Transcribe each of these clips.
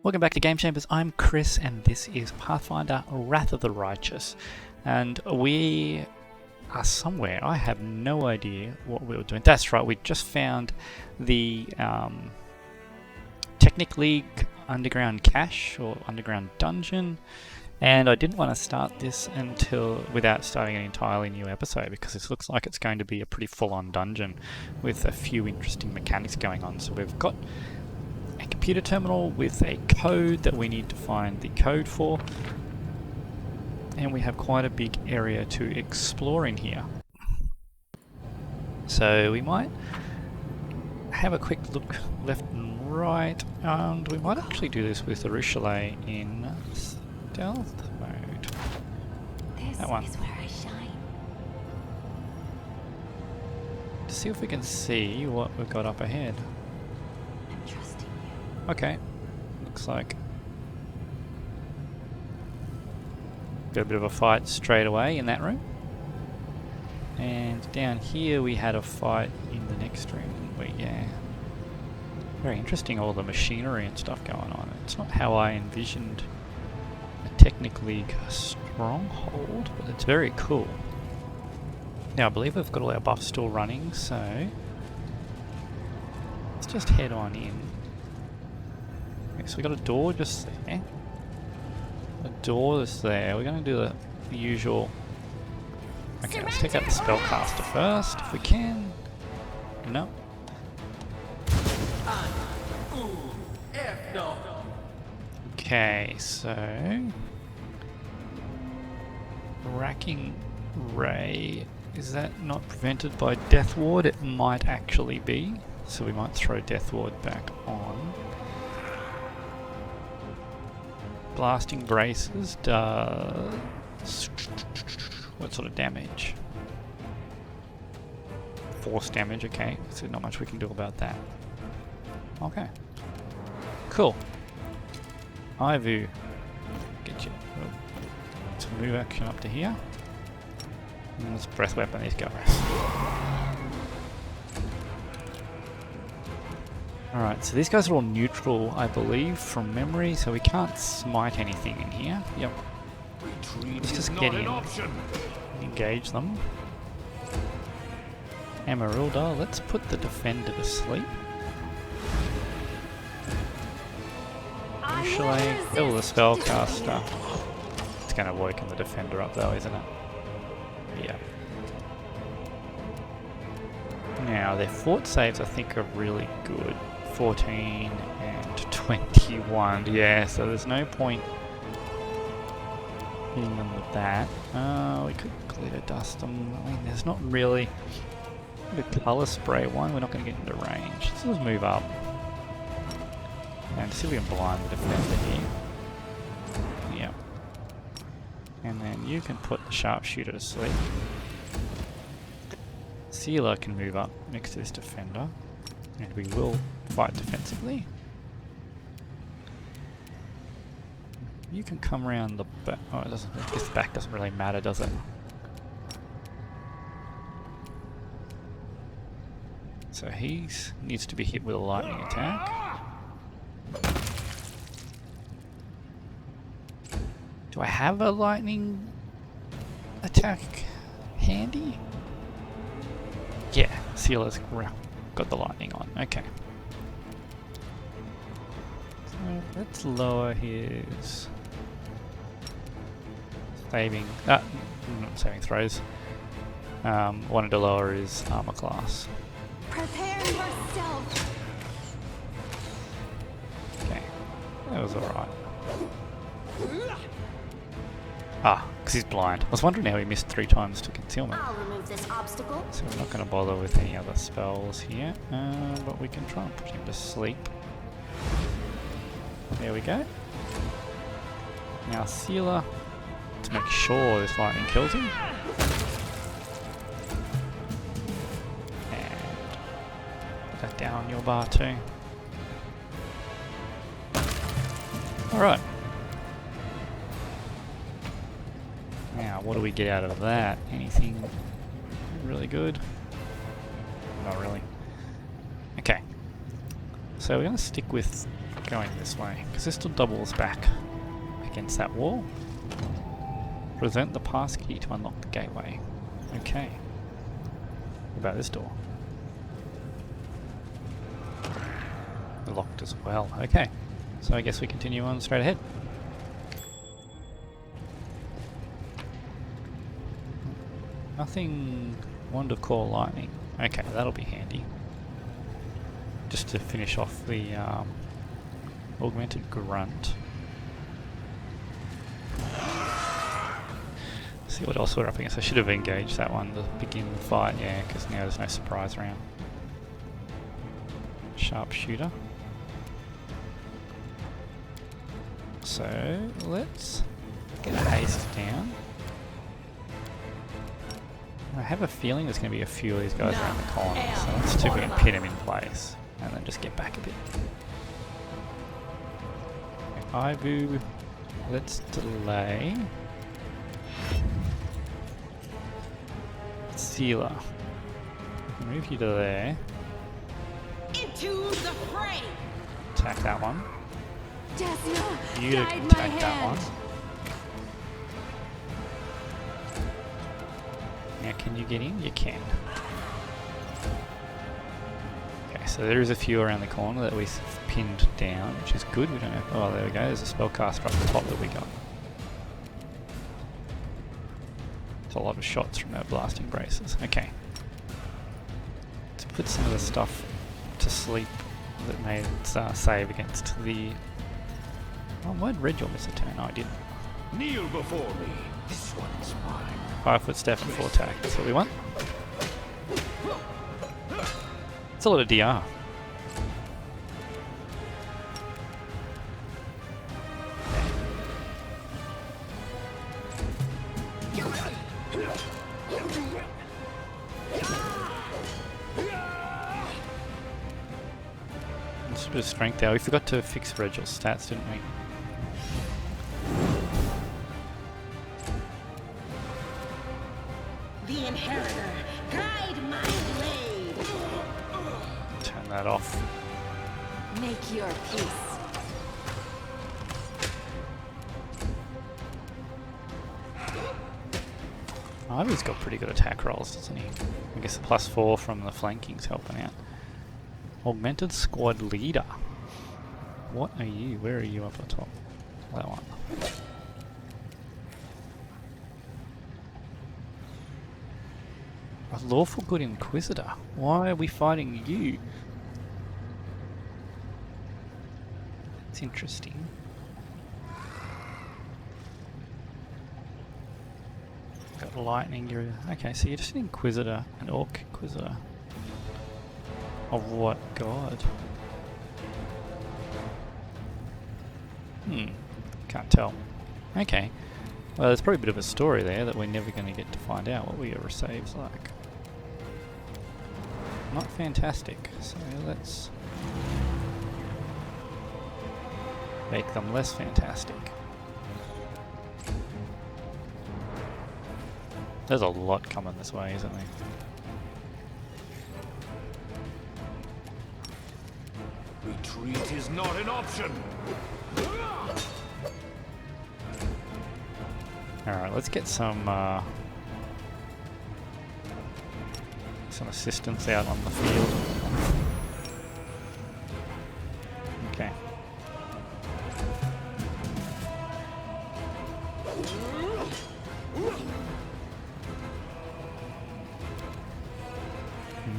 Welcome back to Game Chambers. I'm Chris and this is Pathfinder Wrath of the Righteous. And we are somewhere. I have no idea what we were doing. That's right, we just found the Technic League underground cache or underground dungeon. And I didn't want to start this without starting an entirely new episode, because this looks like it's going to be a pretty full-on dungeon with a few interesting mechanics going on. So we've got a computer terminal with a code that we need to find the code for, and we have quite a big area to explore in here. So we might have a quick look left and right, and we might actually do this with the Rochelet in stealth mode. That one. Is where I shine. To see if we can see what we've got up ahead. I'm trusting you. Okay, looks like got a bit of a fight straight away in that room. And down here we had a fight in the next room, didn't we? Yeah. Very interesting, all the machinery and stuff going on. It's not how I envisioned a Technic League stronghold, but it's very cool. Now I believe we've got all our buffs still running, so let's just head on in. Okay, so we got a door just there. A door is there. We're going to do the usual. Okay, let's take out the spellcaster first if we can. No. Okay, so Racking Ray, is that not prevented by Death Ward? It might actually be, so we might throw Death Ward back on. Blasting Braces does what sort of damage? Force damage, okay, so not much we can do about that. Okay, cool. Ivu, get you some move action up to here. And let's breath weapon these guys. Alright, so these guys are all neutral, I believe, from memory, so we can't smite anything in here. Yep. Let's just get in and engage them. Emerylda, let's put the defender to sleep. Usually, kill the spellcaster. It's going to woken the defender up though, isn't it? Yeah. Now, their fort saves I think are really good. 14 and 21. Yeah, so there's no point hitting them with that. We could glitter dust them. I mean, there's not really the colour spray one. We're not going to get into range. So let's move up and see if we can blind the defender here. Yep. And then you can put the sharpshooter to sleep. Sealer can move up next to this defender, and we will fight defensively. You can come around the back. Oh, it doesn't. I guess the back doesn't really matter, does it? So he needs to be hit with a lightning attack. Do I have a lightning attack handy? Yeah, Sealer's got the lightning on. Okay. So let's lower his saving. Not saving throws. Wanted to lower his armor class. Prepare yourself. Okay, that was alright. Ah, because he's blind. I was wondering how he missed 3 times to concealment. I'll remove this obstacle. So we're not going to bother with any other spells here, but we can try and put him to sleep. There we go. Now Sealer, to make sure this lightning kills him. And put that down on your bar too. Alright. Now, what do we get out of that? Anything really good? Not really. Okay. So we're going to stick with going this way, because this still doubles back against that wall. Present the pass key to unlock the gateway. Okay. What about this door? Locked as well. Okay. So I guess we continue on straight ahead. Nothing wand of core lightning. Okay, that'll be handy. Just to finish off the augmented grunt. See what else we're up against. I should have engaged that one to begin the fight, yeah, because now there's no surprise round. Sharpshooter. So let's get a haste down. I have a feeling there's going to be a few of these guys around the corner, so let's see if we can pin them in place and then just get back a bit. Okay, Ivu, let's delay. Sealer. Move you to there. Into the fray. Attack that one. Desna, You guide my attack that hand. one. Now can you get in? You can. Okay, so there is a few around the corner that we've pinned down, which is good. We don't have... Oh, there we go. There's a spellcaster up the top that we got. It's a lot of shots from our blasting braces. Okay. Let's put some of the stuff to sleep that made save against the... Oh, why'd Regal miss a turn? Oh, I didn't. Kneel before me. This one's mine. 5 foot step and 4 attack. That's what we want. It's a lot of DR. Just a bit of strength there. We forgot to fix Regal's stats, didn't we? The Inheritor, guide my blade. Turn that off. Make your peace. Ivy's got pretty good attack rolls, doesn't he? I guess the +4 from the flanking's helping out. Augmented squad leader. What are you? Where are you up on top? That one. A lawful good inquisitor. Why are we fighting you? It's interesting. Got lightning. You're okay. So you're just an inquisitor, an orc inquisitor. Of what god? Can't tell. Okay. Well, there's probably a bit of a story there that we're never going to get to find out what your saves like. Not fantastic. So let's make them less fantastic. There's a lot coming this way, isn't there? Retreat is not an option. Alright, let's get some assistance out on the field. Okay.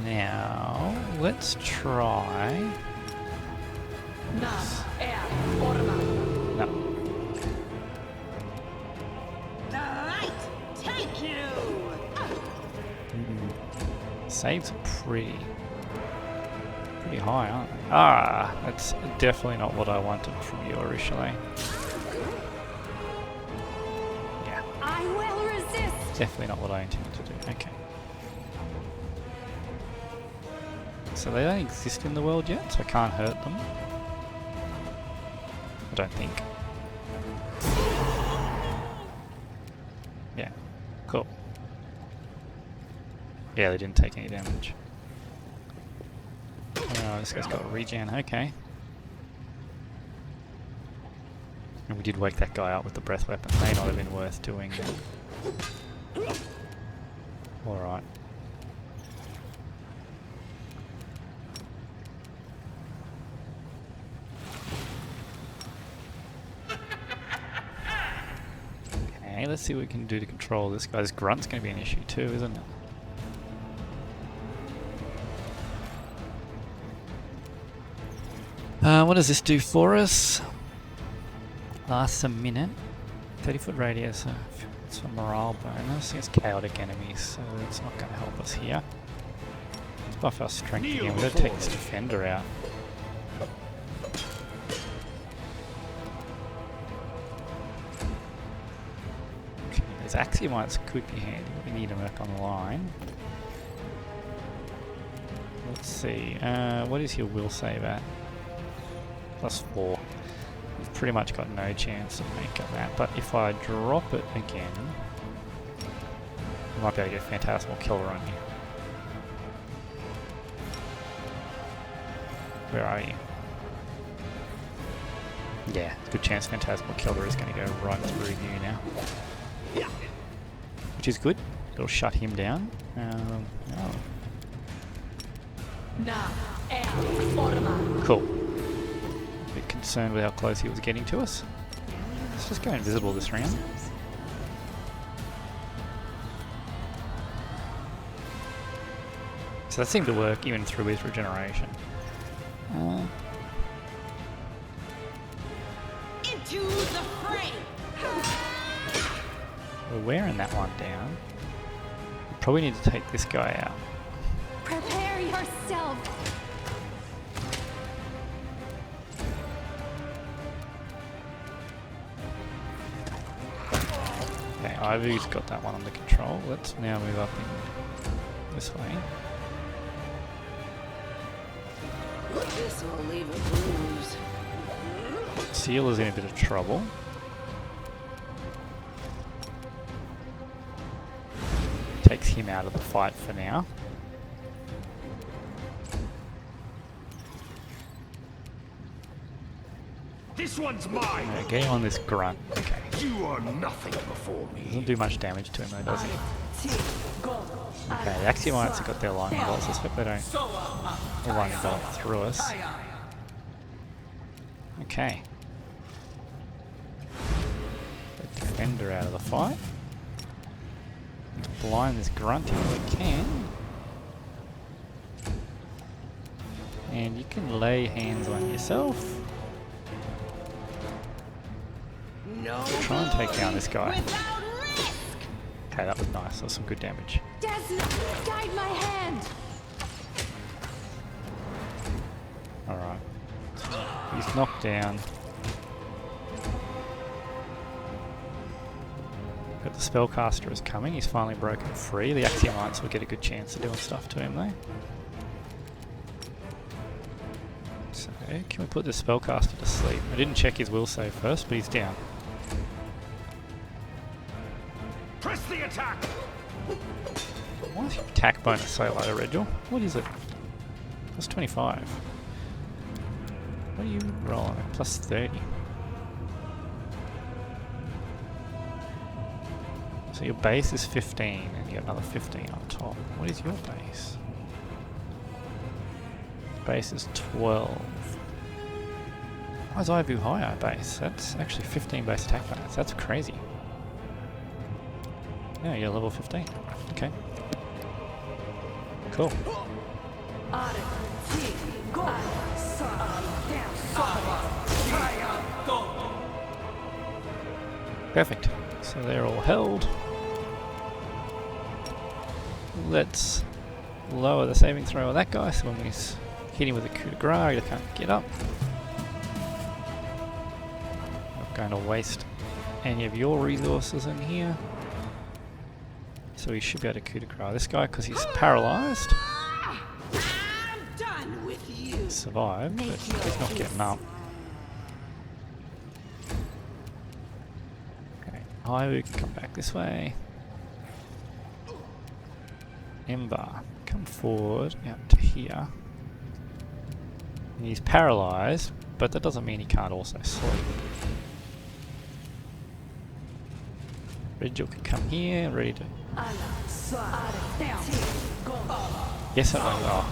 Now, let's try... No. The light, take you. Saves are pretty high, aren't they? Ah, that's definitely not what I wanted from you originally. Yeah. I will resist. Definitely not what I intended to do. Okay. So they don't exist in the world yet, so I can't hurt them. I don't think. Yeah. Cool. Yeah, they didn't take any damage. Oh, this guy's got a regen. Okay. And we did wake that guy up with the breath weapon. May not have been worth doing. Alright. Okay, let's see what we can do to control this guy. This grunt's going to be an issue too, isn't it? What does this do for us? Lasts a minute. 30-foot radius. It's a morale bonus against chaotic enemies, so that's not going to help us here. Let's buff our strength again. We've got to take this defender out. Okay, these axiomites could be handy. We need them back on the line. Let's see. What is your will save at? +4. We've pretty much got no chance of making that, but if I drop it again, I might be able to get Phantasmal Killer on you. Where are you? Yeah, good chance Phantasmal Killer is going to go right through you now. Which is good. It'll shut him down. Cool. A bit concerned with how close he was getting to us. Let's just go invisible this round. So that seemed to work even through his regeneration. Into the fray. We're wearing that one down. We probably need to take this guy out. Prepare yourself. Okay, Ivy's got that one under control. Let's now move up in this way. This will leave a bruise. Seal is in a bit of trouble. Takes him out of the fight for now. This one's mine! Getting on this grunt. Okay. You are nothing before me. Doesn't do much damage to him though, does he? Okay, the Axiomites have got their lightning bolts. Let's hope they don't lightning bolt through us. Okay. The defender out of the fight. Let's blind this grunt if we can. And you can lay hands on yourself. Try and take down this guy. Okay, that was nice. That was some good damage. Desna, guide my hand. Alright. He's knocked down. But the spellcaster is coming. He's finally broken free. The Axiomites will get a good chance of doing stuff to him though. So, can we put the spellcaster to sleep? I didn't check his will save first, but he's down. Press the attack! Why is your attack bonus so low, Regil? What is it? Plus 25. What are you rolling? Plus 30. So your base is 15 and you get another 15 on top. What is your base? Base is 12. Why is Ivu higher base? That's actually 15 base attack bonus. That's crazy. Yeah, you're level 15. Okay. Cool. Perfect. So they're all held. Let's lower the saving throw of that guy, so when we hit him with a coup de grace, he can't get up. Not going to waste any of your resources in here. So he should be able to coup de grace this guy because he's paralysed. I'm done with you. Survived, but he's not getting up. Okay, Ivu can come back this way. Ember, come forward out to here. He's paralysed, but that doesn't mean he can't also sleep. Rigel can come here, ready to... Yes, that went well.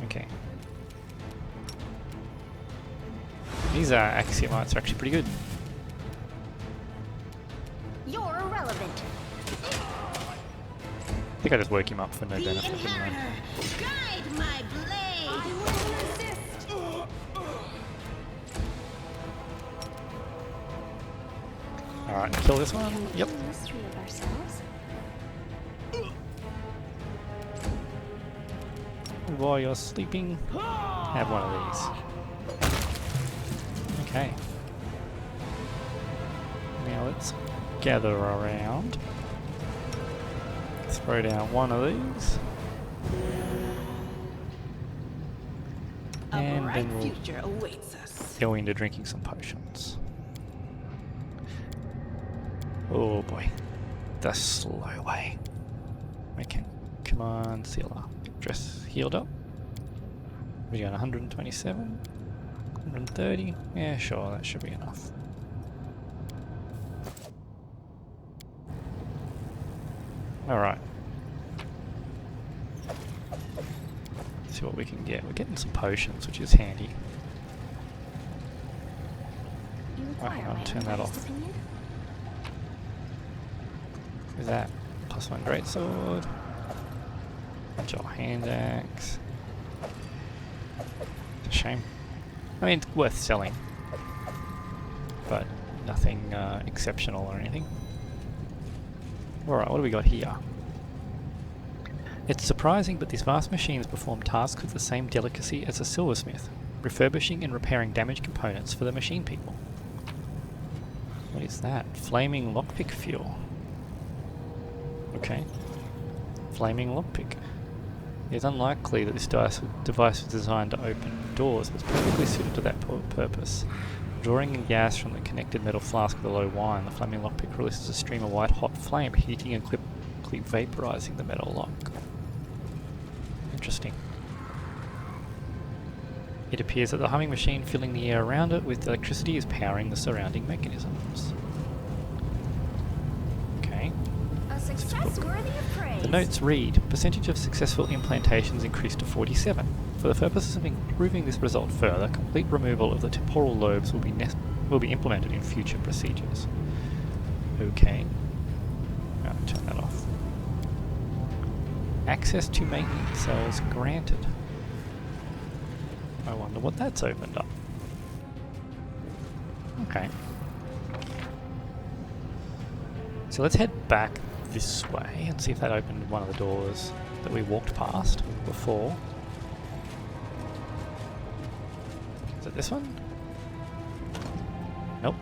Okay. These axiomites are actually pretty good. You're irrelevant. I think I just woke him up for no The benefit, didn't I? inheritor, guide my blade. I will resist. Alright, kill this one. Yep. Mystery of ourselves. While you're sleeping, have one of these. Okay. Now let's gather around. Throw down one of these. And then we'll future awaits us. go into drinking some potions. Oh boy. The slow way. Okay. Come on, Sealer. Dress healed up. We got 127. 130. Yeah, sure, that should be enough. Alright. See what we can get. We're getting some potions, which is handy. Hang on, turn that off. Who's that? +1 greatsword. Agile hand axe. It's a shame. I mean, it's worth selling, but nothing exceptional or anything. Alright, what do we got here? It's surprising, but these vast machines perform tasks with the same delicacy as a silversmith, refurbishing and repairing damaged components for the machine people. What is that? Flaming lockpick fuel. Okay. Flaming lockpick. It's unlikely that this device was designed to open doors, but it's perfectly suited to that purpose. Drawing in gas from the connected metal flask with a low wind, the flaming lockpick releases a stream of white hot flame, heating and quickly vaporizing the metal lock. Interesting. It appears that the humming machine filling the air around it with electricity is powering the surrounding mechanisms. Okay. A success worthy of praise. The notes read, percentage of successful implantations increased to 47. For the purposes of improving this result further, complete removal of the temporal lobes will be implemented in future procedures. Okay. I'll turn that off. Access to maintenance cells granted. I wonder what that's opened up. Okay. So let's head back this way and see if that opened one of the doors that we walked past before. Is it this one? Nope.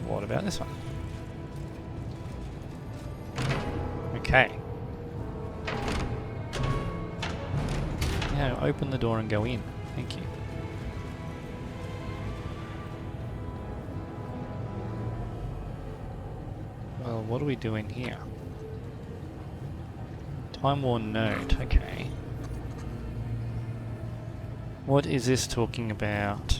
What about this one? Okay. Now open the door and go in. Thank you. Well, what are we doing here? Time Worn Note, okay. What is this talking about?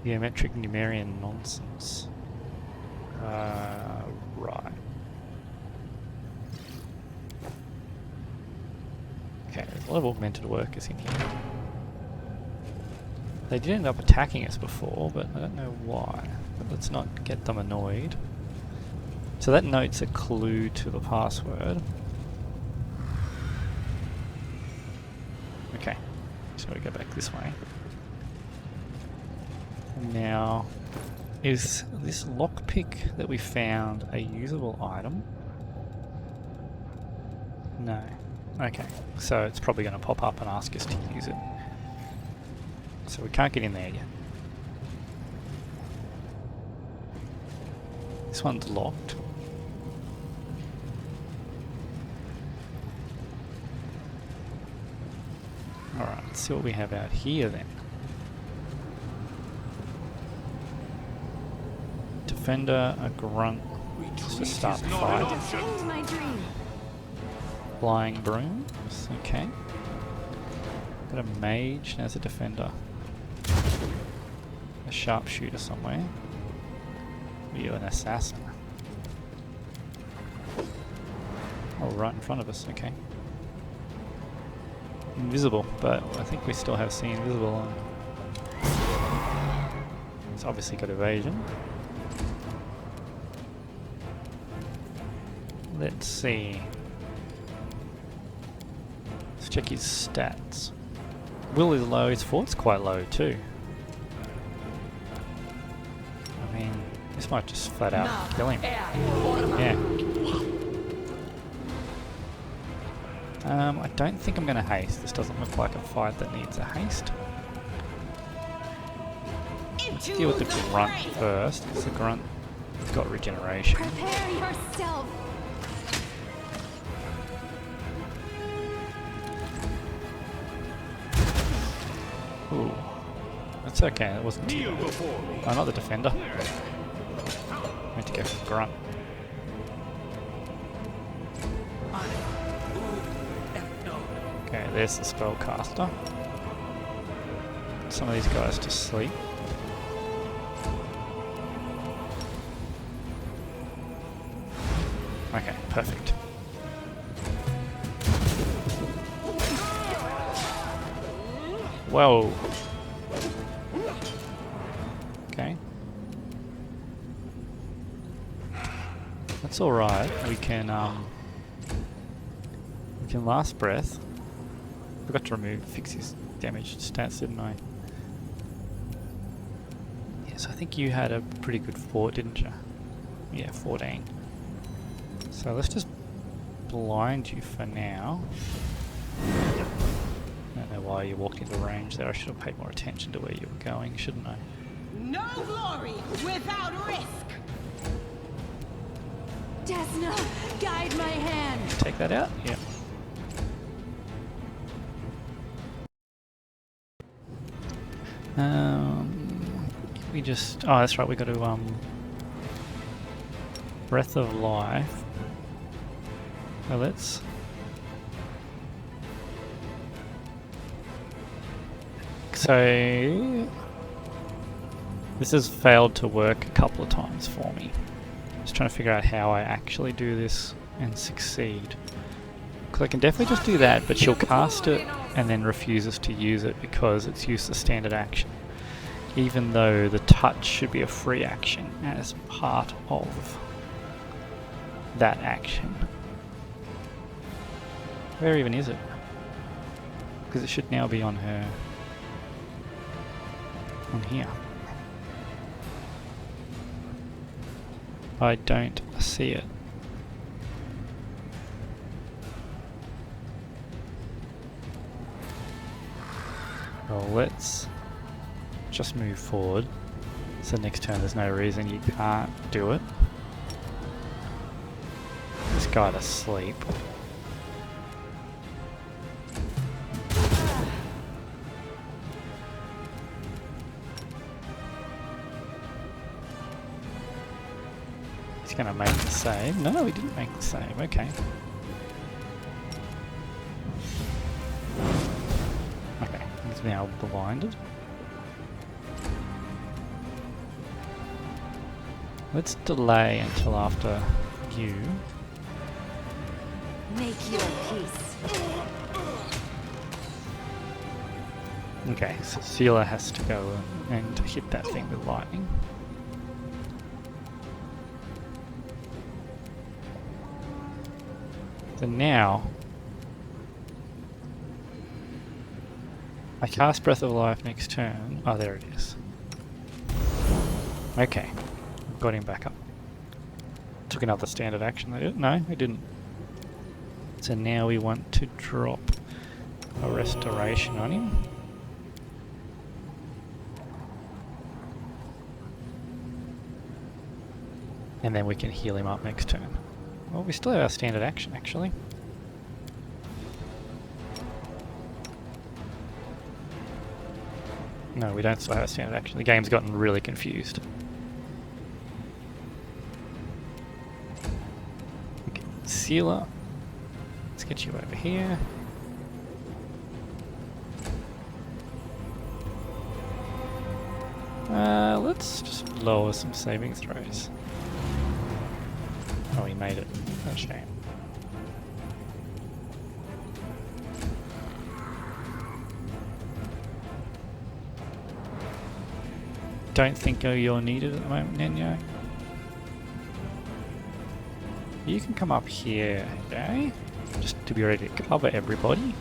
Geometric Numerian nonsense. Right. Okay, there's a lot of augmented workers in here. They did end up attacking us before, but I don't know why. But let's not get them annoyed. So that note's a clue to the password. Okay, so we go back this way. Now, is this lockpick that we found a usable item? No. Okay, so it's probably going to pop up and ask us to use it. So we can't get in there yet. This one's locked. Alright, let's see what we have out here then. Defender, a grunt, just to start the fight. Defend my dream. Flying brooms, okay. Got a mage as a defender. a sharpshooter somewhere. Are you an assassin? Oh, right in front of us, okay. Invisible, but I think we still have see invisible on. It's obviously got evasion. Let's see. Let's check his stats. Will is low, his fort's quite low too. I mean, this might just flat out kill him. Yeah. I don't think I'm going to haste. This doesn't look like a fight that needs a haste. Let's deal with the grunt first, because the grunt has got regeneration. Prepare yourself. Ooh. That's okay, that wasn't too Kneel bad. before me. Oh, not the defender. I meant to go for the grunt. Okay, there's the spellcaster. Some of these guys to sleep. Okay, perfect. Whoa. Okay. That's alright. We can last breath. Forgot to fix his damage stats, didn't I? Yes, I think you had a pretty good fort, didn't you? Yeah, 14. So let's just blind you for now. I don't know why you walked into range there. I should have paid more attention to where you were going, shouldn't I? No glory without risk. Desna, guide my hand. Take that out? Yeah. We just... Oh, that's right, we got to, Breath of Life. So let's... So... This has failed to work a couple of times for me. Just trying to figure out how I actually do this and succeed. Because I can definitely just do that, but she'll cast it and then refuses to use it because it's used as standard action. Even though the touch should be a free action as part of that action. Where even is it? Because it should now be on her... on here. I don't see it. Well, let's just move forward. So next turn there's no reason you can't do it. This guy to sleep. He's gonna make the save. No, he didn't make the save. Okay. Okay, he's now blinded. Let's delay until after you. Make your peace. Okay, so Sealer has to go and hit that thing with lightning. So now, I cast Breath of Life next turn. Oh, there it is. Okay, got him back up. Took another standard action. No, it didn't. So now we want to drop a restoration on him. And then we can heal him up next turn. Well, we still have our standard action, actually. No, we don't still have our standard action. The game's gotten really confused. Okay, Sealer. Let's get you over here. Let's just lower some saving throws. Oh, he made it. What a shame. Don't think you're needed at the moment, Nenyo. You can come up here, okay? Just to be ready to cover everybody.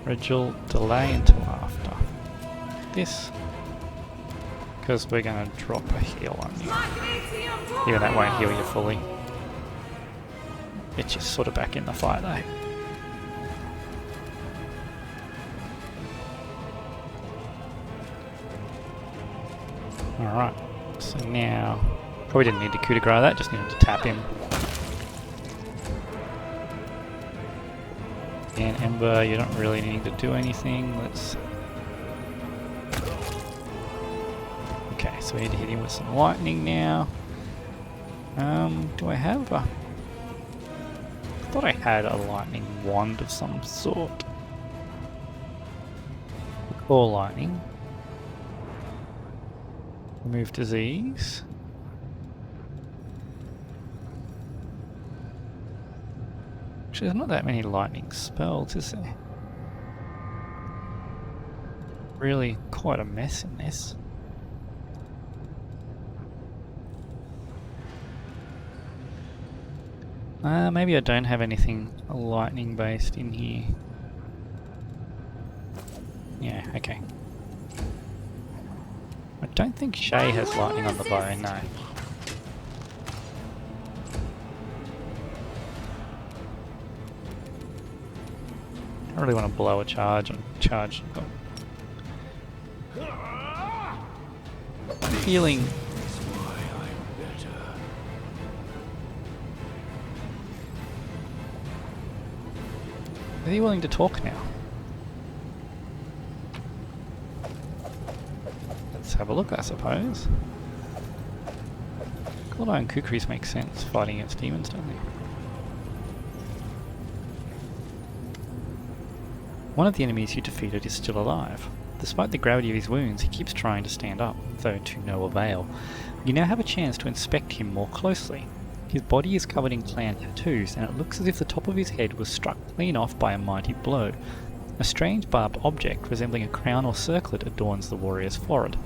Rigel, delay until after this, because we're going to drop a heal on you. Even that won't heal you fully. It's just sort of back in the fight though. Alright, so now, probably didn't need to coup de grace that, just needed to tap him. And Ember, you don't really need to do anything. Let's... Okay, so we need to hit him with some lightning now. Do I have a... I thought I had a lightning wand of some sort. Or lightning. Remove disease. Actually, there's not that many lightning spells, is there? Really quite a mess in this. Maybe I don't have anything lightning based in here. Yeah, okay. I don't think Shay has lightning on the bow, no. I really want to blow a charge and charge. Healing. Is he willing to talk now? Let's have a look, I suppose. Clawdie and Kukris make sense fighting against demons, don't they? One of the enemies you defeated is still alive. Despite the gravity of his wounds, he keeps trying to stand up, though to no avail. You now have a chance to inspect him more closely. His body is covered in clan tattoos, and it looks as if the top of his head was struck clean off by a mighty blow. A strange barbed object resembling a crown or circlet adorns the warrior's forehead.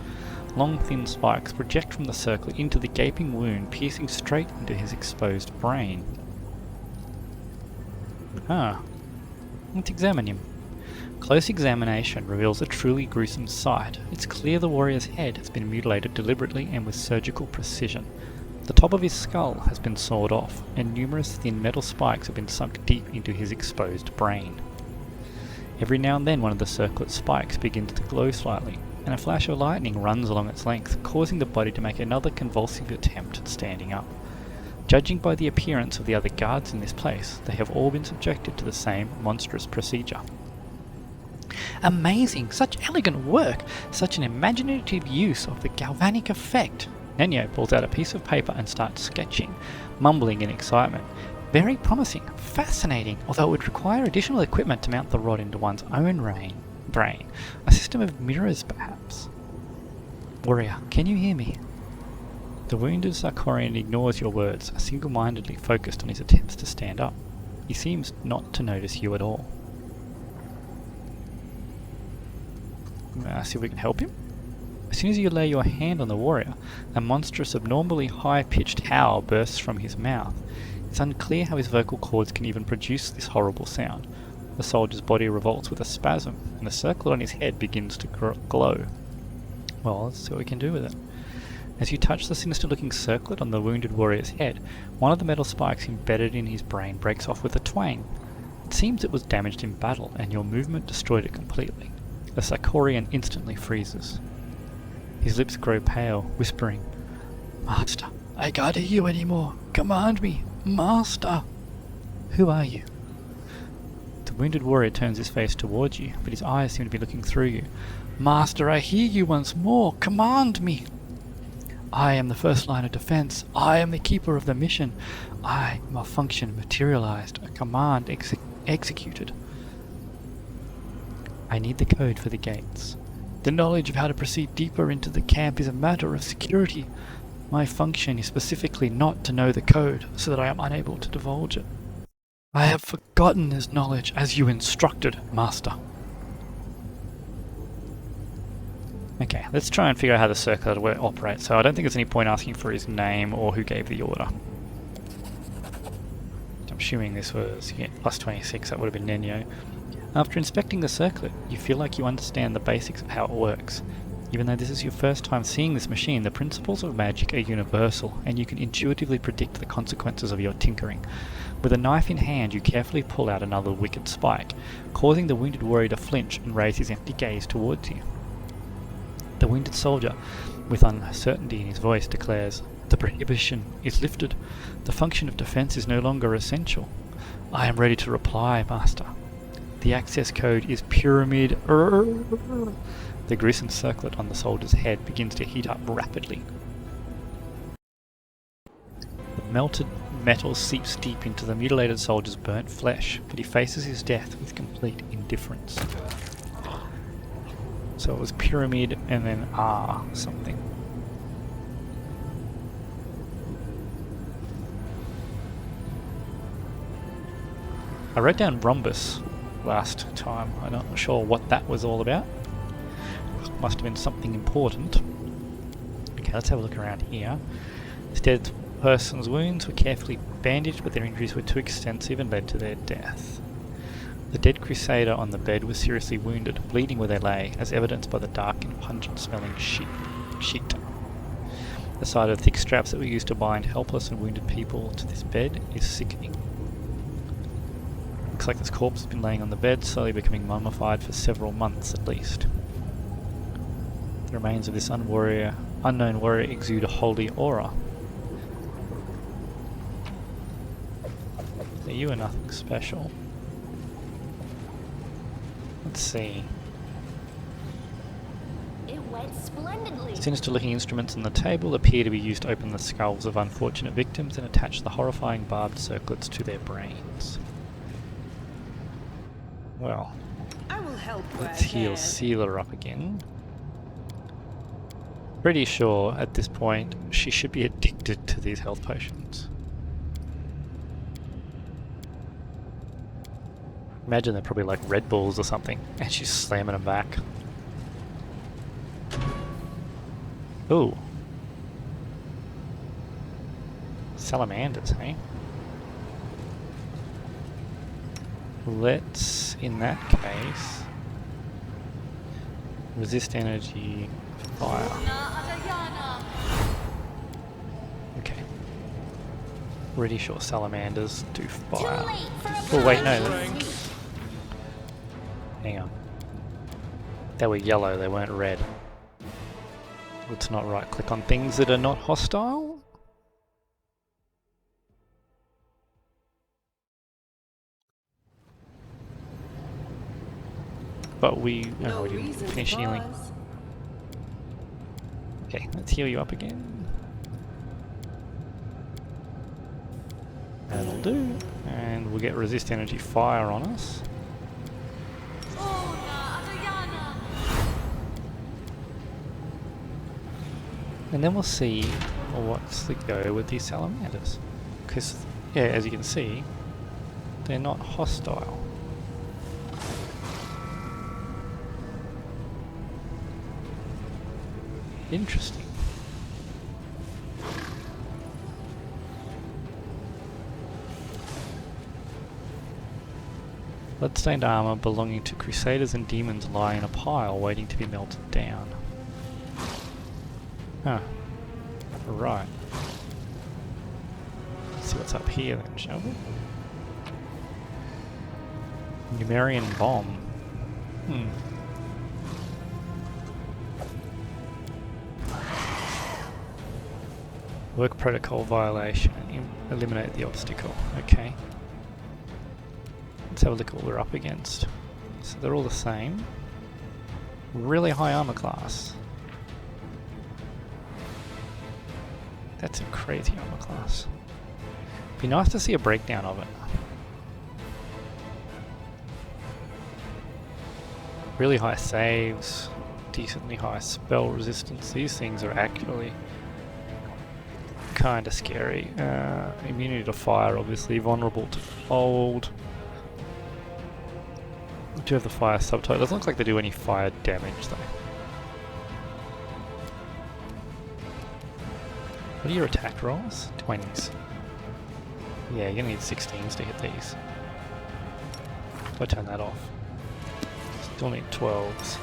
Long thin spikes project from the circlet into the gaping wound, piercing straight into his exposed brain. Let's examine him. Close examination reveals a truly gruesome sight. It's clear the warrior's head has been mutilated deliberately and with surgical precision. The top of his skull has been sawed off, and numerous thin metal spikes have been sunk deep into his exposed brain. Every now and then one of the circlet spikes begins to glow slightly, and a flash of lightning runs along its length, causing the body to make another convulsive attempt at standing up. Judging by the appearance of the other guards in this place, they have all been subjected to the same monstrous procedure. Amazing! Such elegant work! Such an imaginative use of the galvanic effect! Nenyo pulls out a piece of paper and starts sketching, mumbling in excitement. Very promising, fascinating, although it would require additional equipment to mount the rod into one's own brain. A system of mirrors, perhaps. Warrior, can you hear me? The wounded Sarkorian ignores your words, single-mindedly focused on his attempts to stand up. He seems not to notice you at all. See if we can help him. As soon as you lay your hand on the warrior, a monstrous, abnormally high-pitched howl bursts from his mouth. It's unclear how his vocal cords can even produce this horrible sound. The soldier's body revolts with a spasm, and the circlet on his head begins to glow. Well, let's see what we can do with it. As you touch the sinister-looking circlet on the wounded warrior's head, one of the metal spikes embedded in his brain breaks off with a twang. It seems it was damaged in battle, and your movement destroyed it completely. The Sarkorian instantly freezes. His lips grow pale, whispering, "Master, I can't hear you anymore. Command me, Master." Who are you? The wounded warrior turns his face towards you, but his eyes seem to be looking through you. "Master, I hear you once more. Command me." "I am the first line of defense. I am the keeper of the mission. I am a function materialized, a command executed. I need the code for the gates. The knowledge of how to proceed deeper into the camp is a matter of security. My function is specifically not to know the code, so that I am unable to divulge it. I have forgotten this knowledge as you instructed, Master. Okay, let's try and figure out how the circular operates. So I don't think there's any point asking for his name or who gave the order. I'm assuming this was, yeah, plus 26, that would have been Nenyo. After inspecting the circlet, you feel like you understand the basics of how it works. Even though this is your first time seeing this machine, the principles of magic are universal, and you can intuitively predict the consequences of your tinkering. With a knife in hand, you carefully pull out another wicked spike, causing the wounded warrior to flinch and raise his empty gaze towards you. The wounded soldier, with uncertainty in his voice, declares, "The prohibition is lifted. The function of defense is no longer essential." I am ready to reply, Master. The access code is Pyramid. The gruesome circlet on the soldier's head begins to heat up rapidly. The melted metal seeps deep into the mutilated soldier's burnt flesh, but he faces his death with complete indifference. So it was Pyramid and then something. I wrote down rhombus last time. I'm not sure what that was all about. Must have been something important. Okay, let's have a look around here. This dead person's wounds were carefully bandaged, but their injuries were too extensive and led to their death. The dead crusader on the bed was seriously wounded, bleeding where they lay, as evidenced by the dark and pungent-smelling sheet. The sight of thick straps that were used to bind helpless and wounded people to this bed is sickening. Looks like this corpse has been laying on the bed, slowly becoming mummified for several months at least. The remains of this unknown warrior exude a holy aura. So you are nothing special. Let's see. It went splendidly. Sinister-looking instruments on the table appear to be used to open the skulls of unfortunate victims and attach the horrifying barbed circlets to their brains. Well, I will help you let's heal ahead. Sealer up again. Pretty sure at this point she should be addicted to these health potions. Imagine they're probably like Red Bulls or something, and she's slamming them back. Ooh. Salamanders, hey? Let's, in that case, resist energy, fire. Okay. Pretty sure salamanders do fire. Oh wait, no. Hang on. They were yellow, they weren't red. Let's not right click on things that are not hostile. But we didn't finish healing. Okay, let's heal you up again. That'll do. And we'll get resist energy fire on us. And then we'll see what's the go with these salamanders. Because, yeah, as you can see, they're not hostile. Interesting. Bloodstained armor belonging to crusaders and demons lie in a pile waiting to be melted down. Huh. Right. Let's see what's up here then, shall we? Numerian bomb. Work protocol violation. Eliminate the obstacle. Okay. Let's have a look at what we're up against. So they're all the same. Really high armor class. That's a crazy armor class. Be nice to see a breakdown of it. Really high saves. decently high spell resistance. These things are actually kind of scary. Immunity to fire, obviously. Vulnerable to cold. We do have the fire subtype. Doesn't look like they do any fire damage though. What are your attack rolls? 20s. Yeah, you're gonna need 16s to hit these. So I turn that off. Still need 12s.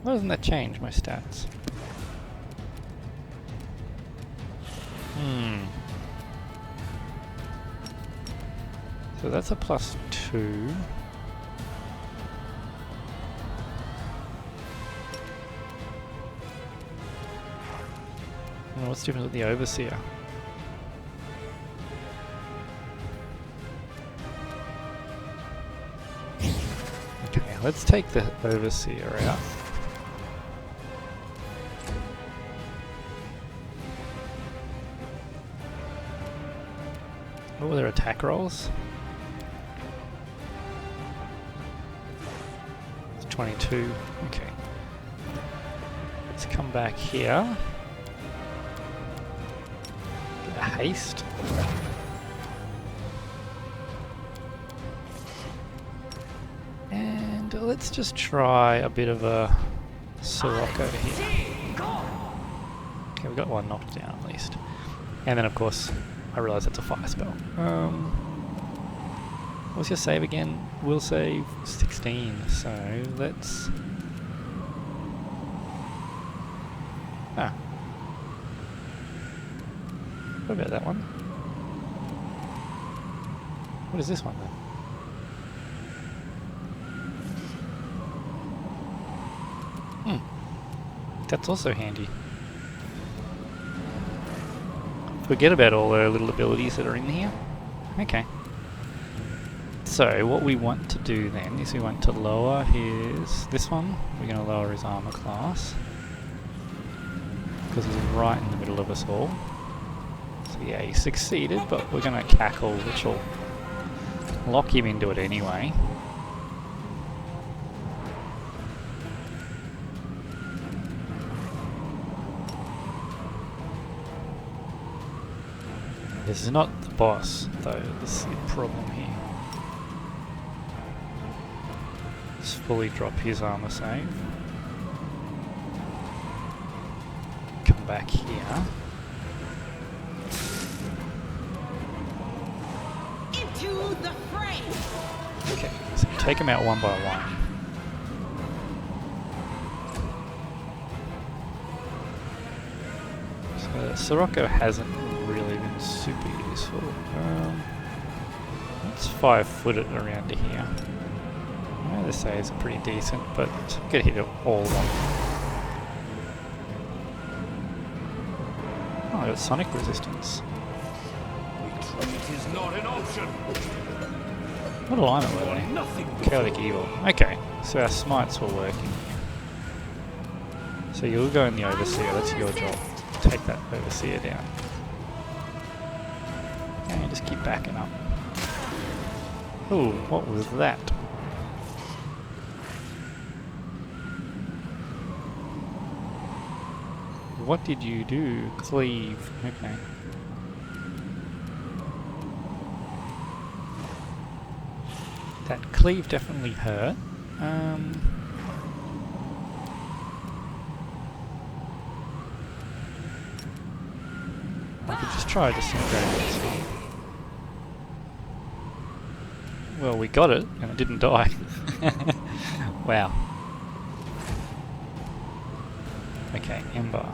Why doesn't that change my stats? So that's a +2. Oh, what's the difference with the Overseer? Okay, let's take the Overseer out. What were their attack rolls? It's 22. Okay. Let's come back here. Get a haste. And let's just try a bit of a Sirocco here. Okay, we got one knocked down at least. And then of course I realise that's a fire spell. What's your save again? We'll save 16, so let's... What about that one? What is this one then? That's also handy. Forget about all the little abilities that are in here. Okay. So what we want to do then is we want to lower this one. We're going to lower his armor class because he's right in the middle of us all. So yeah, he succeeded, but we're going to cackle, which will lock him into it anyway. This is not the boss, though. This is the problem here. Let's fully drop his armor save. Come back here. Into the fray. Okay, so take him out one by one. So Sirocco hasn't really been super useful. Let's 5-foot it around to here. I know the saves are pretty decent, but I'm gonna hit it all of them. Oh, I got sonic resistance. Retreat is not an option. What alignment were they? Nothing. Chaotic Evil. Okay, so our smites were working. So you'll go in the Overseer, that's your job. Take that Overseer down. And just keep backing up. Ooh, what was that? What did you do? Cleave. Okay. That cleave definitely hurt. I could just try disintegrating it. Well, we got it, and it didn't die. Wow. Okay, Ember.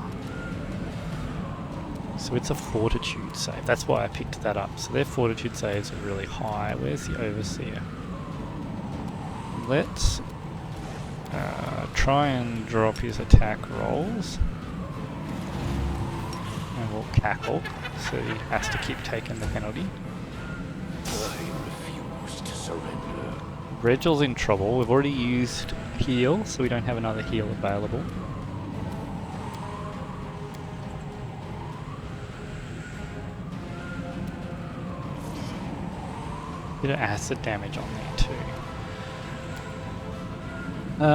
So it's a Fortitude save. That's why I picked that up. So their Fortitude saves are really high. Where's the Overseer? Let's try and drop his attack rolls. And we'll cackle, so he has to keep taking the penalty. I refuse to surrender. Regel's in trouble. We've already used heal, so we don't have another heal available. Bit of acid damage on there too.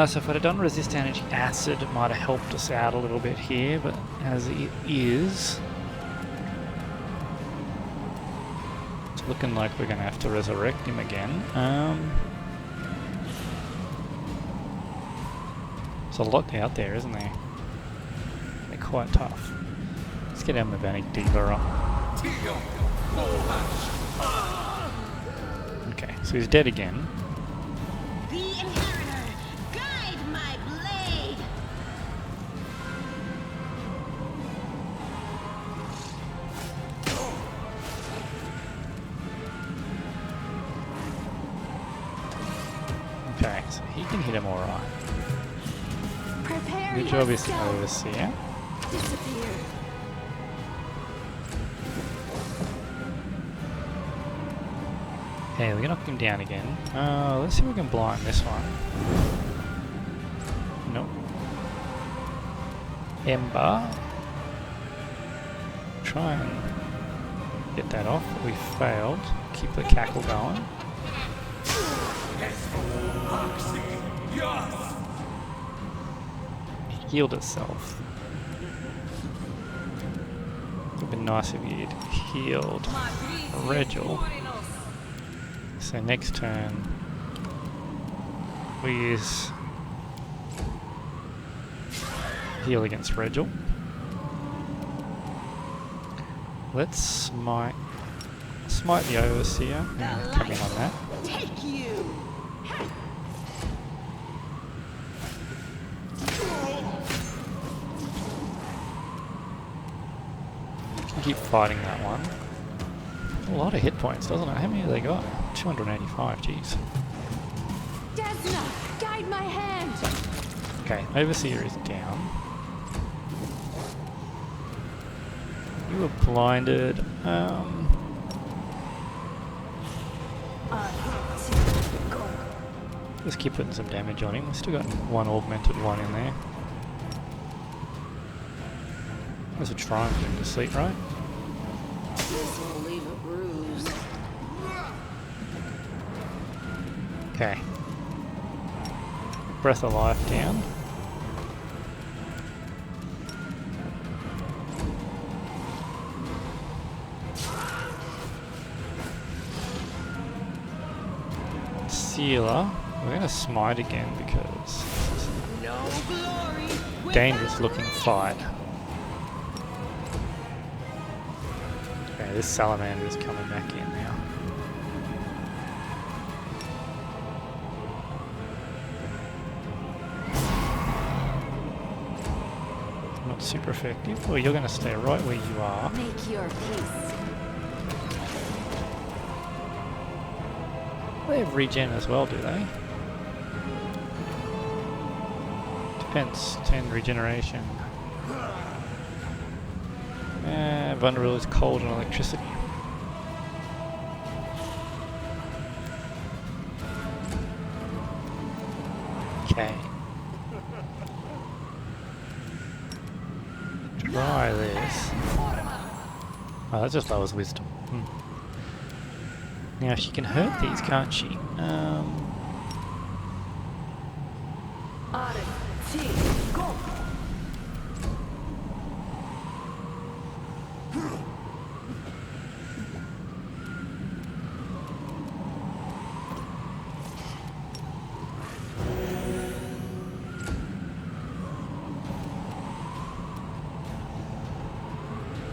So if I'd have done resist energy acid, it might have helped us out a little bit here, but as it is, it's looking like we're going to have to resurrect him again. There's a lot out there, isn't there? They're quite tough. Let's get our Mavanic Diva up. Okay, so he's dead again. The inheritor, guide my blade. Okay, so he can hit him alright. Prepare Good job, yourself. Overseer. Disappear. Hey, we can knock him down again. Let's see if we can blind this one. Nope. Ember. Try and get that off. We failed. Keep the cackle going. Healed itself. It would have been nice if you'd healed Regil. So next turn we use heal against Regil. Let's smite the Overseer. Come in on that. Take you. Keep fighting that one. A lot of hit points, doesn't it? How many have they got? 285, jeez. Desna, guide my hand. Okay, Overseer is down. You were blinded. Let's keep putting some damage on him. We've still got one augmented one in there. There's a try and put him to sleep, right? This will leave a bruise. Okay. Breath of Life down. Sealer. We're going to smite again because No glory. dangerous looking fight. Okay, this salamander is coming back in now. Not super effective. Well, you're going to stay right where you are. Make your peace. They have regen as well, do they? Depends. 10 regeneration. Vulnerable is cold and electricity. Okay. Try this. Oh, that just lowers wisdom. Now she can hurt these, can't she?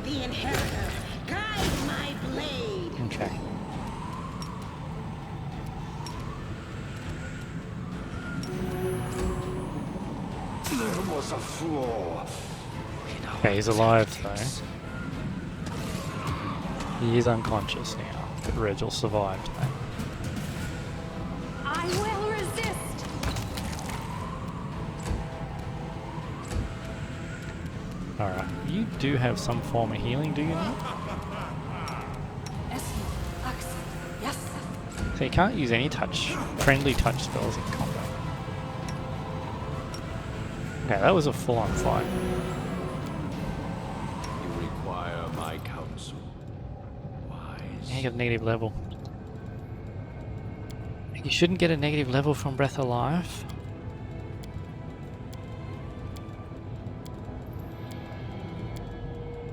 The inheritor, guide my blade. Okay. There was a flaw. Okay, he's alive though. He is unconscious now, but Regil survived that. I will resist. Alright, you do have some form of healing, do you not? Yes. So you can't use any friendly touch spells in combat. Okay, that was a full-on fight. You require my counsel. Wise. Yeah, you got negative level. You shouldn't get a negative level from Breath of Life.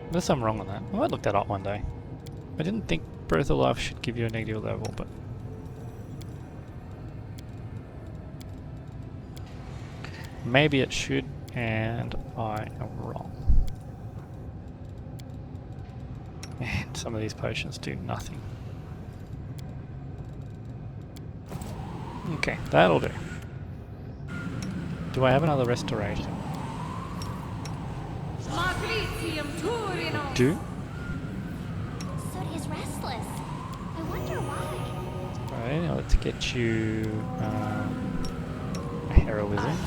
Unless I'm wrong on that. I might look that up one day. I didn't think Breath of Life should give you a negative level, but... maybe it should, and I am wrong. And some of these potions do nothing. Okay, that'll do. Do I have another restoration? Do? Suri is restless. I wonder why. Alright, now let's get you a heroism.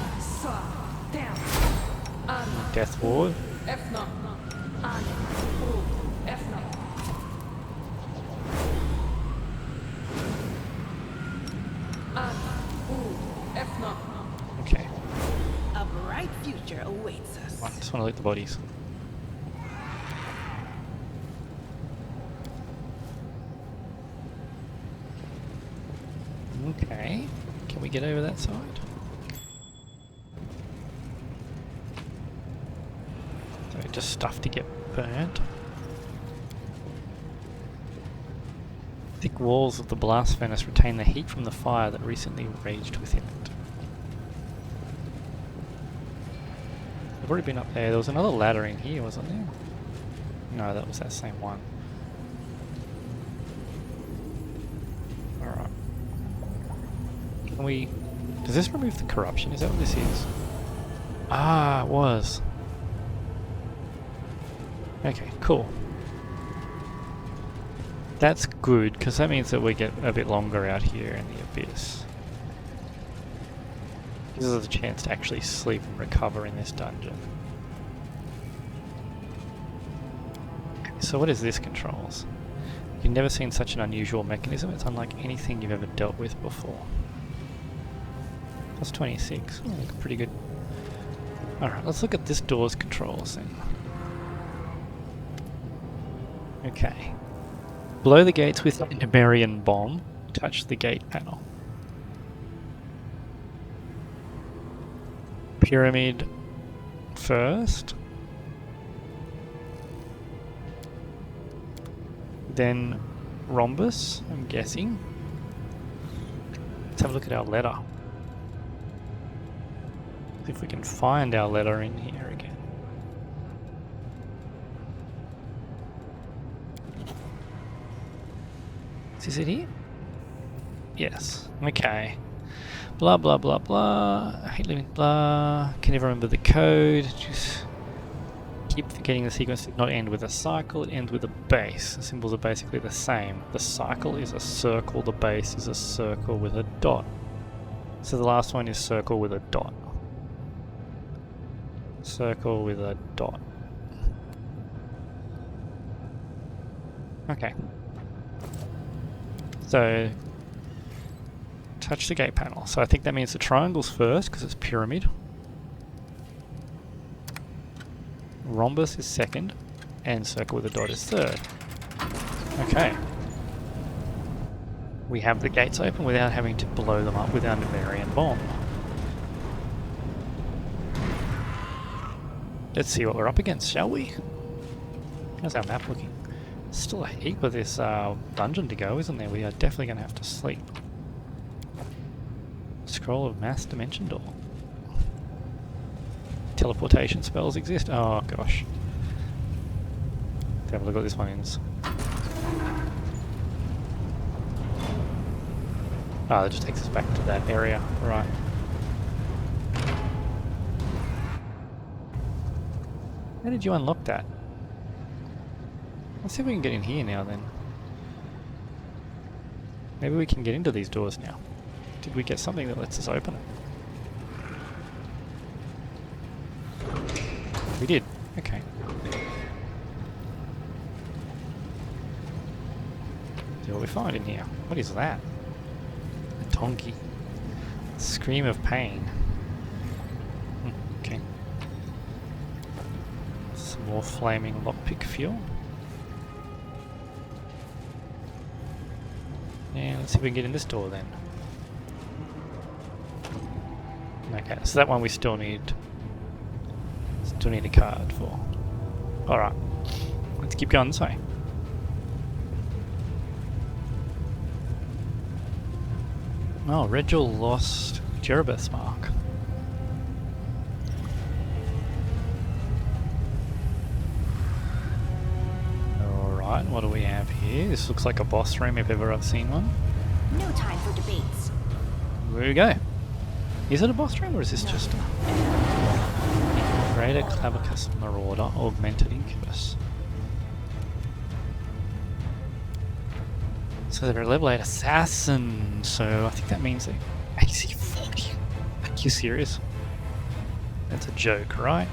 Death Ward. Okay. A bright future awaits us. I just want to loot the bodies. Okay. Can we get over that side? So just stuff to get burnt. Thick walls of the blast furnace retain the heat from the fire that recently raged within it. I've already been up there. There was another ladder in here, wasn't there? No, that was that same one. Alright. Can we... does this remove the corruption? Is that what this is? Ah, it was. Okay, cool. That's good, because that means that we get a bit longer out here in the abyss. Gives us a chance to actually sleep and recover in this dungeon. Okay, so what is this controls? You've never seen such an unusual mechanism. It's unlike anything you've ever dealt with before. That's 26. Oh, pretty good. Alright, let's look at this door's controls then. Okay. Blow the gates with an Emerylda bomb. Touch the gate panel. Pyramid first. Then rhombus, I'm guessing. Let's have a look at our letter. See if we can find our letter in here again. Is it here? Yes. Okay. Blah blah blah blah. I hate living blah. Can never remember the code. Just keep forgetting the sequence did not end with a cycle, it ends with a base. The symbols are basically the same. The cycle is a circle, the base is a circle with a dot. So the last one is circle with a dot. Circle with a dot. Okay. So, touch the gate panel. So I think that means the triangle's first because it's pyramid. Rhombus is second, and circle with a dot is third. Okay. We have the gates open without having to blow them up with our Emerylda bomb. Let's see what we're up against, shall we? How's our map looking? Still a heap of this dungeon to go, isn't there? We are definitely going to have to sleep. Scroll of Mass Dimension Door. Teleportation spells exist? Oh gosh. Let's have a look at this one is. Oh, that just takes us back to that area. Right. How did you unlock that? Let's see if we can get in here now then. Maybe we can get into these doors now. Did we get something that lets us open it? We did. Okay. See what we find in here. What is that? A donkey. Scream of pain. Okay. Some more flaming lockpick fuel. Yeah, let's see if we can get in this door then. Okay, so that one we still need a card for. Alright. Let's keep going this way. Oh, Regil lost Jerebeth's mark. Alright, what do we have here? This looks like a boss room if ever I've seen one. No time for debates. Where we go? Is it a boss room or is this just a Greater Clavicus Marauder Augmented Incubus? So they're a level 8 assassin, so I think that means they AC 40. Are you serious? That's a joke, right?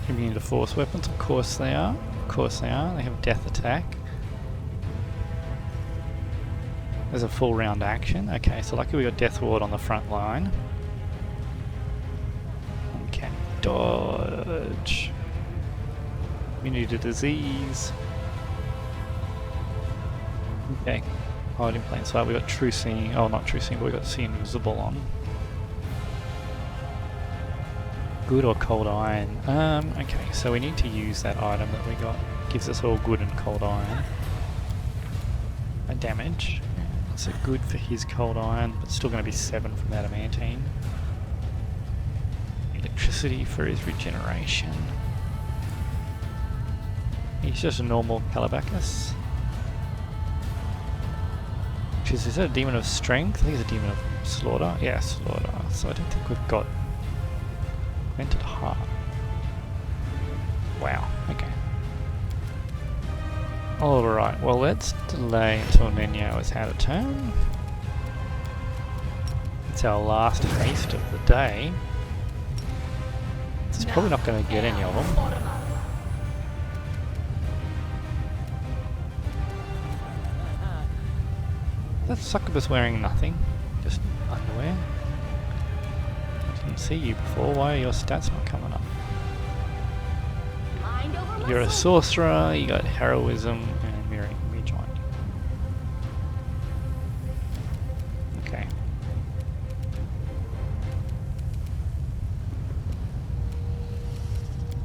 Immune to force weapons, of course they are. Of course they are. They have death attack. There's a full round action. Okay, so lucky we got Death Ward on the front line. Okay, dodge. Immunity to disease. Okay, hide in plain sight. We got True Seeing. Oh, not True Seeing, but we got See Invisible on. Good or Cold Iron? Okay, so we need to use that item that we got. Gives us all good and cold iron. And damage. So good for his cold iron, but still going to be 7 from that adamantine. Electricity for his regeneration. He's just a normal Calabacus. Is that a demon of strength? I think it's a demon of slaughter. Yeah, slaughter. So I don't think we've got augmented heart. Wow. Okay. Alright, well let's delay until Nino is out of turn. It's our last haste of the day. It's probably not going to get any of them. That succubus wearing nothing, just underwear. I didn't see you before, why are your stats not coming up? You're a sorcerer, you got heroism and mirroring rejoin. Okay.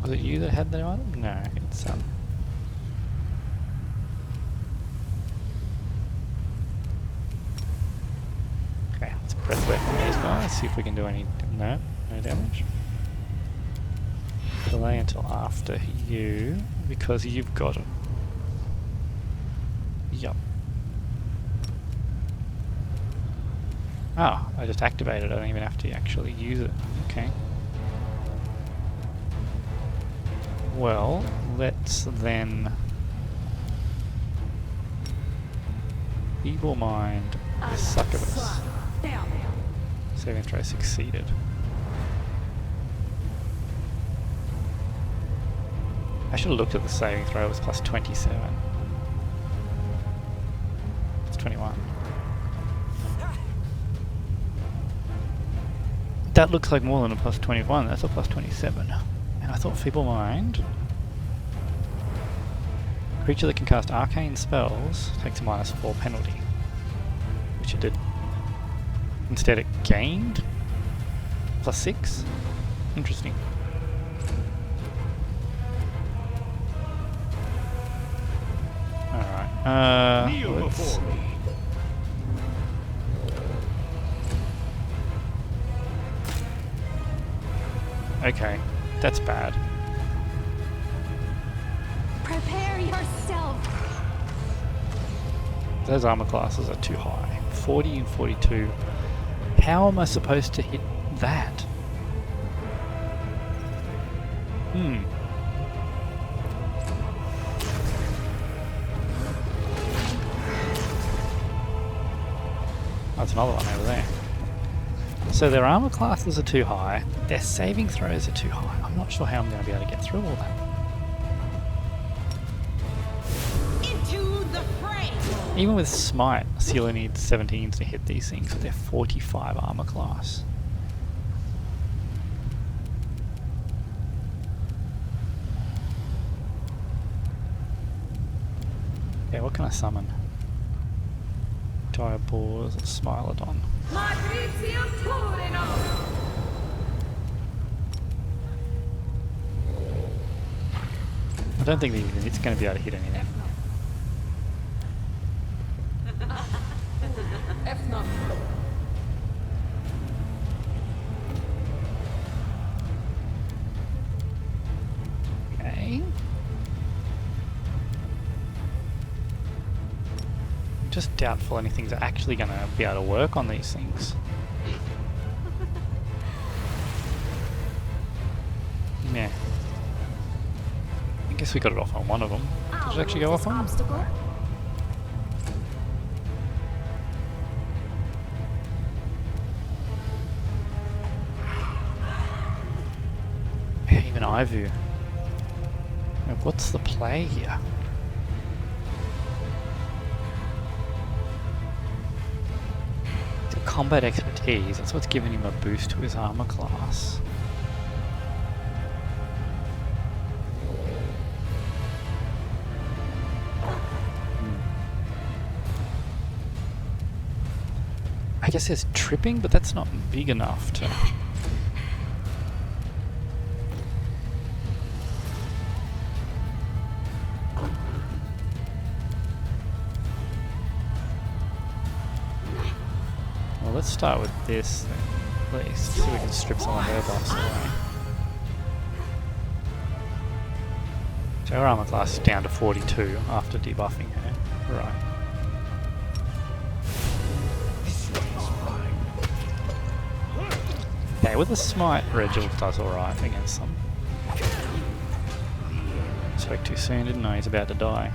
Was it you that had that item? No, it's okay, let's breath weapon these guys, see if we can do any. No damage. Delay until after you, because you've got it. Yup. Oh, I just activated it, I don't even have to actually use it. Okay. Well, let's then Feeble Mind this succubus. Saving throw succeeded. I should have looked at the saving throw, it was plus 27. It's 21. That looks like more than a plus 21, that's a plus 27. And I thought Feeble Mind. Creature that can cast arcane spells takes a -4 penalty. Which it did. Instead it gained plus 6. Interesting. Let's... Okay, that's bad. Prepare yourself. Those armor classes are too high. 40 and 42. How am I supposed to hit that? That's another one over there. So their armor classes are too high, their saving throws are too high. I'm not sure how I'm going to be able to get through all that. Into the fray. Even with Smite, Sealer needs 17s to hit these things with their 45 armor class. Okay, what can I summon? Diabors or Smilodon. I don't think that it's going to be able to hit anything. Okay. I'm just doubtful anything's actually going to be able to work on these things. Yeah. I guess we got it off on one of them. Did it actually go off on? Obstacle. Yeah, even Ivu. Now, what's the play here? The combat expertise, that's what's giving him a boost to his armor class. I guess there's tripping, but that's not big enough to... Well, let's start with this then, at least, so we can strip some of her buffs away. So her armor class is down to 42 after debuffing her. Right. Okay, with the smite, Regil does alright against them. Spoke too soon, didn't I? He's about to die.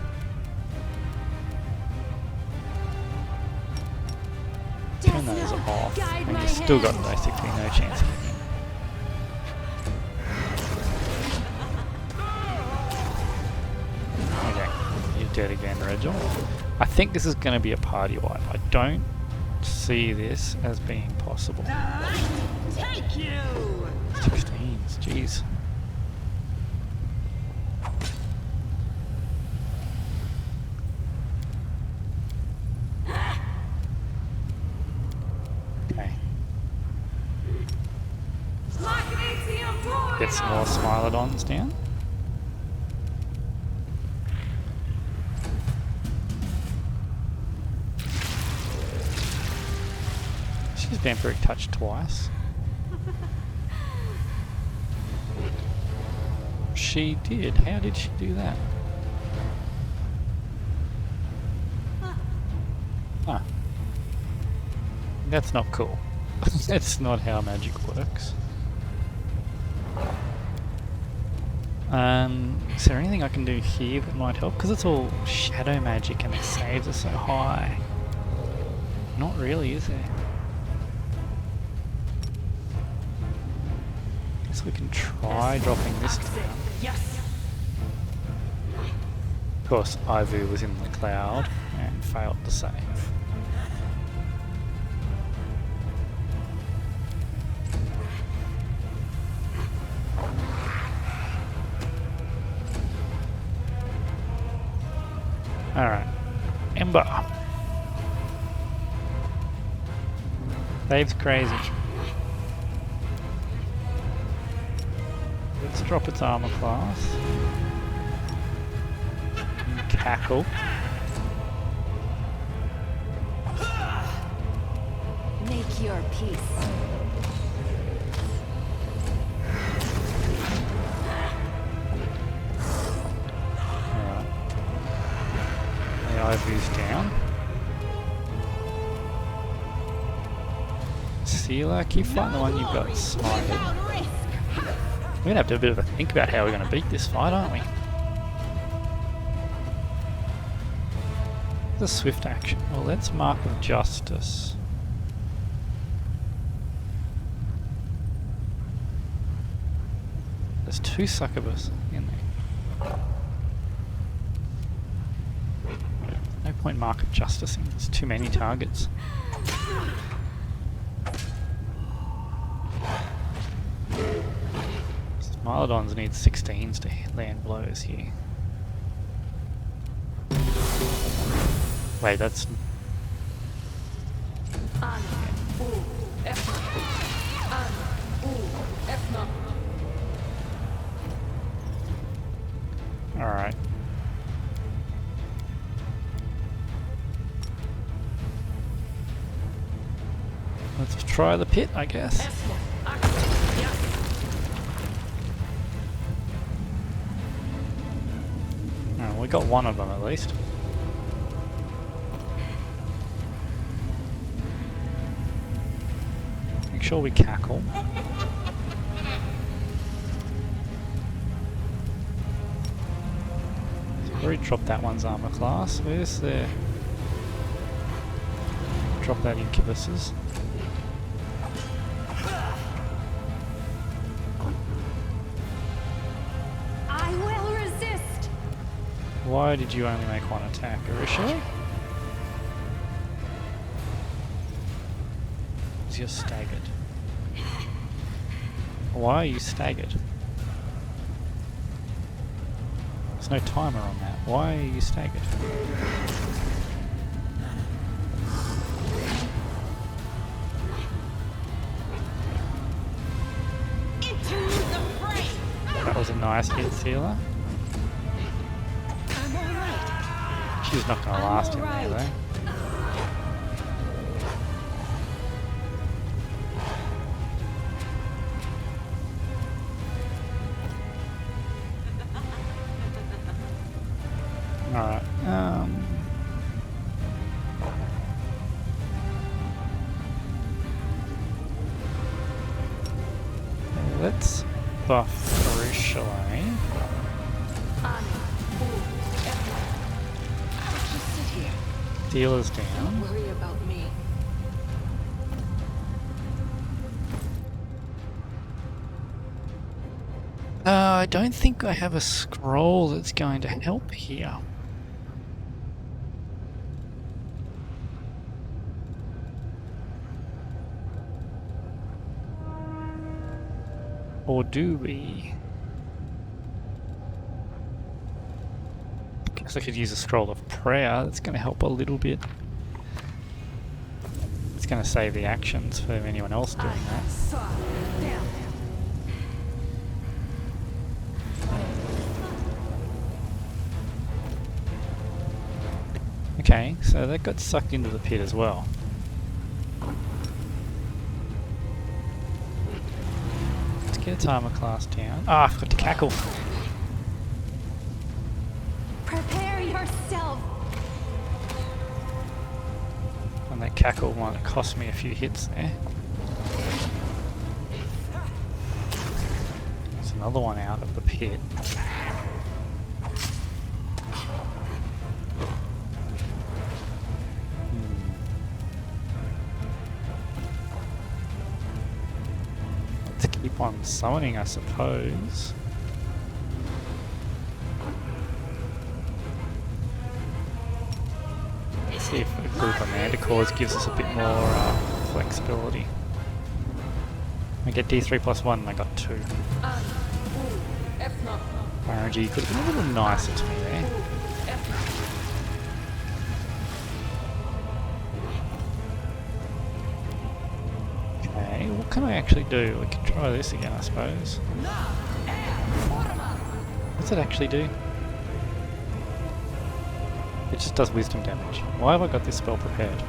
Turn those off, and you've still got basically no chance of hitting. Okay, you're dead again, Regil. I think this is going to be a party wipe. I don't see this as being possible. Take you. 16s, jeez. Okay. Get some more Smilodons down. She's Vampiric Touch twice. She did. How did she do that? Huh. That's not cool. That's not how magic works. Is there anything I can do here that might help? Because it's all shadow magic and the saves are so high. Not really, is there? Guess we can try dropping this down. Yes. Of course, Ivu was in the cloud and failed to save. Alright. Ember. Dave's crazy. Let's drop its armor class. And cackle. Make your peace. Alright. The Ivy's down. Sealer, keep fighting the one you've got smited. We're going to have to have a bit of a think about how we're going to beat this fight, aren't we? The swift action. Well, let's Mark of Justice. There's 2 succubus in there. No point Mark of Justice in. There's too many targets. Smilodons need 16s to land blows here. Let's try the pit, I guess. Oh, we got one of them at least. Make sure we cackle. Already dropped that one's armor class. Where's the... Drop that incubus's. I will resist. Why did you only make one attack, Emerylda? Because you're staggered. Why are you staggered? There's no timer on that. Why are you staggered? That was a nice hit, Sealer. I'm alright. She's not going to last in there, though. Alright, let's buff Emerylda. Just sit here. Dealer's Don't down. worry about me. I don't think I have a scroll that's going to help here. Or do we? Guess I could use a scroll of prayer. That's going to help a little bit. It's going to save the actions for anyone else doing that. Saw. Down. Okay, so that got sucked into the pit as well. Let's get its armor class down. Ah, I forgot to cackle. Prepare yourself. And that cackle might have cost me a few hits there. There's another one out of the pit. Keep on summoning, I suppose. Let's see if a group of manticores gives us a bit more flexibility. I get D3 plus 1 and I got 2. RNG could have been a little nicer to me there. Okay, what can I actually do? We can try this again, I suppose. What's it actually do? It just does wisdom damage. Why have I got this spell prepared?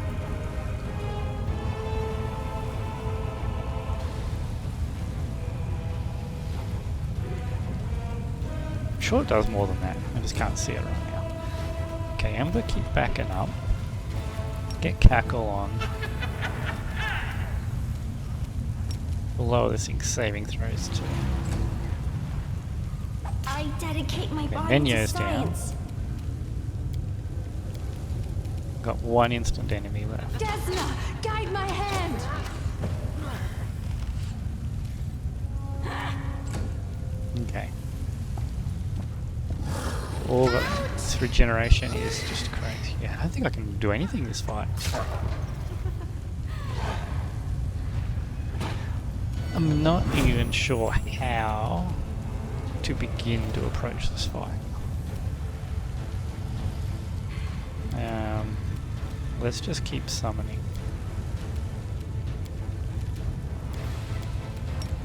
I'm sure it does more than that. I just can't see it right now. Okay, Ember, keep backing up. Get Cackle on. We'll lower this thing's saving throws too. I dedicate my body to Menyo's down. science. Got one instant enemy left. Desna, guide my hand. Okay. All that this regeneration is just crazy. Yeah, I don't think I can do anything this fight. I'm not even sure how to begin to approach this fight. Let's just keep summoning.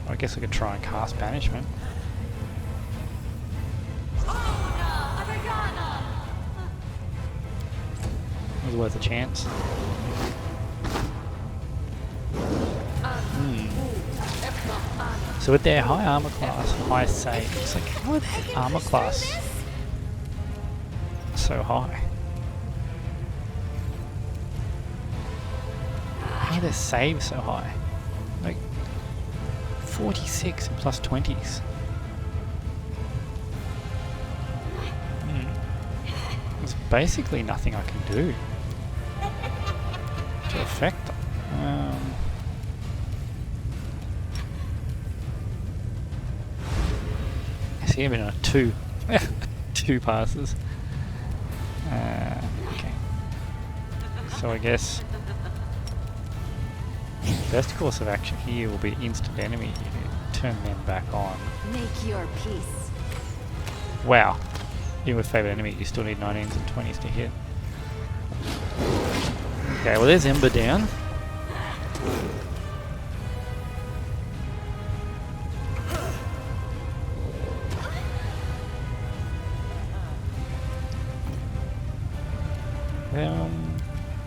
I guess I could try and cast Banishment. It was worth a chance. So with their high armor class, high save, it's like, how are their armor class so high? How are their saves so high? Like 46 and plus 20s. There's basically nothing I can do to affect them. I see him in a 2. 2 passes. Okay. So I guess best course of action here will be instant enemy. You turn them back on. Make your peace. Wow. Even with favourite enemy, you still need 19s and 20s to hit. Okay, well there's Ember down.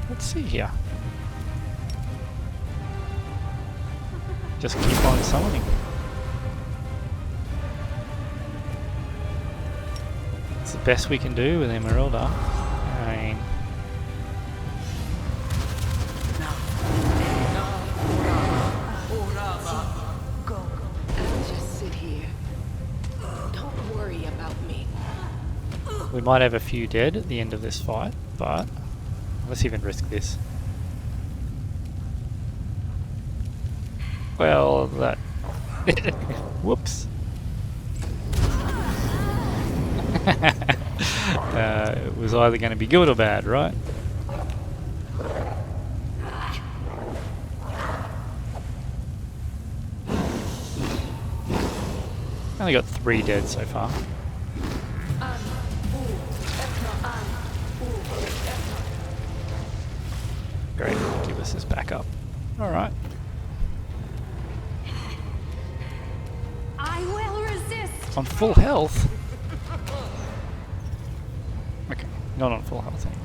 Let's see here. Just keep on summoning. It's the best we can do with Emerylda. I mean, Go. I'll just sit here. Don't worry about me. we might have a few dead at the end of this fight, but let's even risk this. Well, that... Whoops. It was either going to be good or bad, right? Only got 3 dead so far. Great, give us this backup. Alright. I will resist. On full health? Okay, not on full health anymore.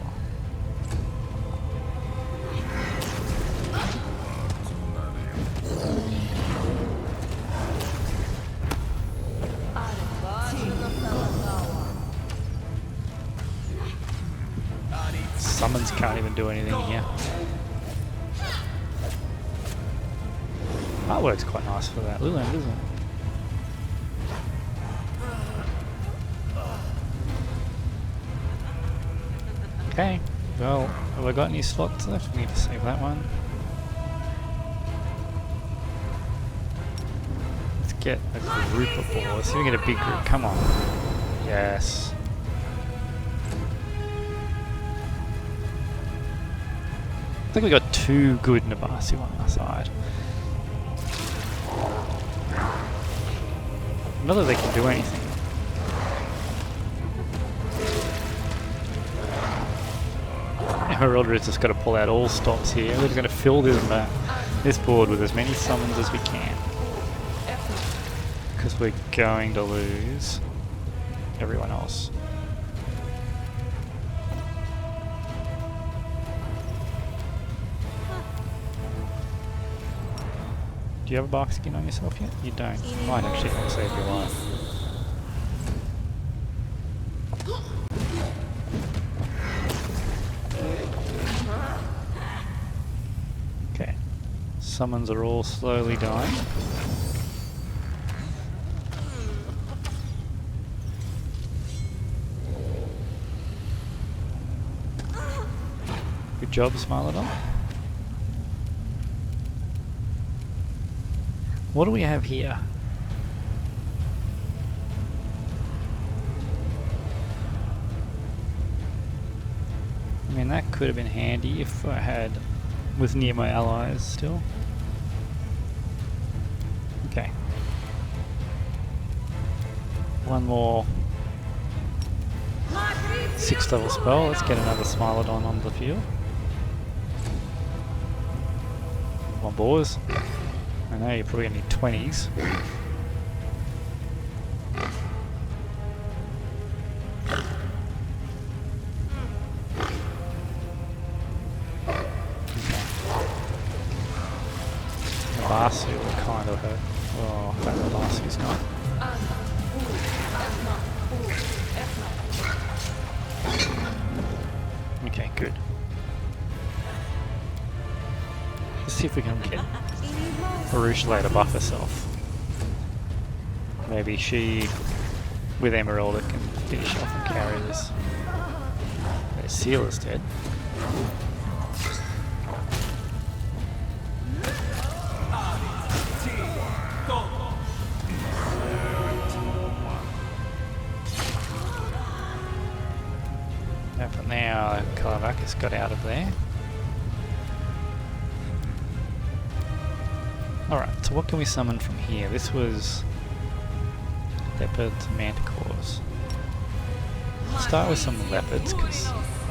Summons can't even do anything here. Artwork's quite nice for that little end, isn't it? Okay, well, have I got any slots left? We need to save that one. Let's get a group of 4. Let's see if we get a big group. Come on. Yes. I think we got 2 good Nabasu on our side. Not that they can do anything. Emerylda has just got to pull out all stops here. We're just going to fill this board with as many summons as we can. Because we're going to lose everyone else. Do you have a bark skin on yourself yet? You don't. Might actually help save your life. Okay. Summons are all slowly dying. Good job, Smilodon. What do we have here? I mean, that could have been handy if I was near my allies still. Okay. One more 6th level spell. Let's get another Smilodon on the field. Come on, boys. I know you're probably going to need 20s. Nabasu will kind of hurt. Oh, that last is not. Okay, good. Let's see if we can get Emerylda to buff herself. Maybe she, with Emerylda, can finish off and carry this. Their seal is dead. But now Kalavakas got out of there. Alright, so what can we summon from here? This was leopards and manticores. Let's start with some leopards because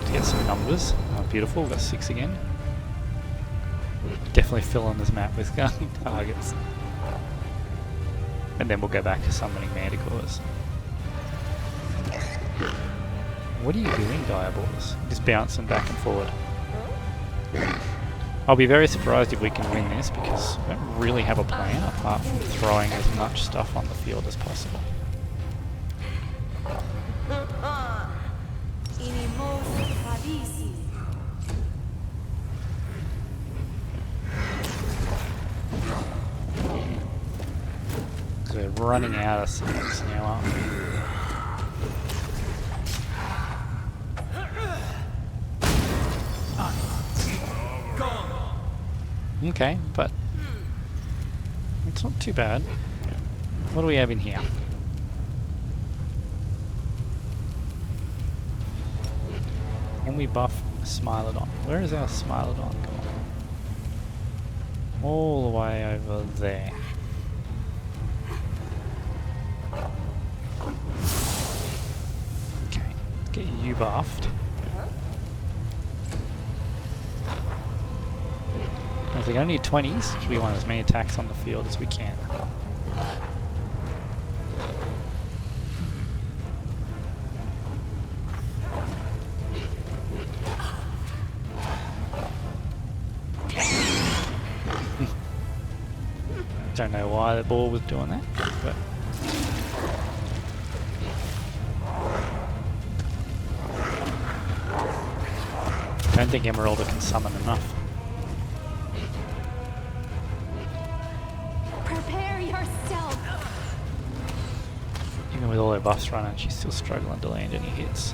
to get some numbers. Oh, beautiful, we've got 6 again. Definitely fill in this map with targets. And then we'll go back to summoning manticores. What are you doing, Diabolos? Just bouncing back and forward. I'll be very surprised if we can win this because we don't really have a plan apart from throwing as much stuff on the field as possible. So we're running out of summons now, aren't we? Okay, but it's not too bad. What do we have in here? Can we buff Smilodon? Where is our Smilodon gone? All the way over there. Okay, let's get you buffed. If we're going to need 20s, we want as many attacks on the field as we can. Don't know why the ball was doing that, but I don't think Emerylda can summon enough. Even with all her buffs running, she's still struggling to land any hits.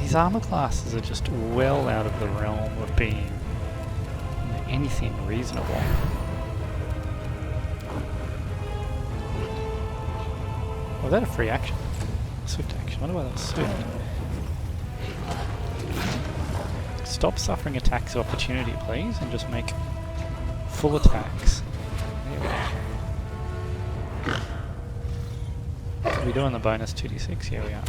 These armor classes are just well out of the realm of being anything reasonable. Was that a free action? Swift action. What about that swift? Stop suffering attacks of opportunity, please, and just make full attacks. There we go. Are we doing the bonus 2d6? Here we are.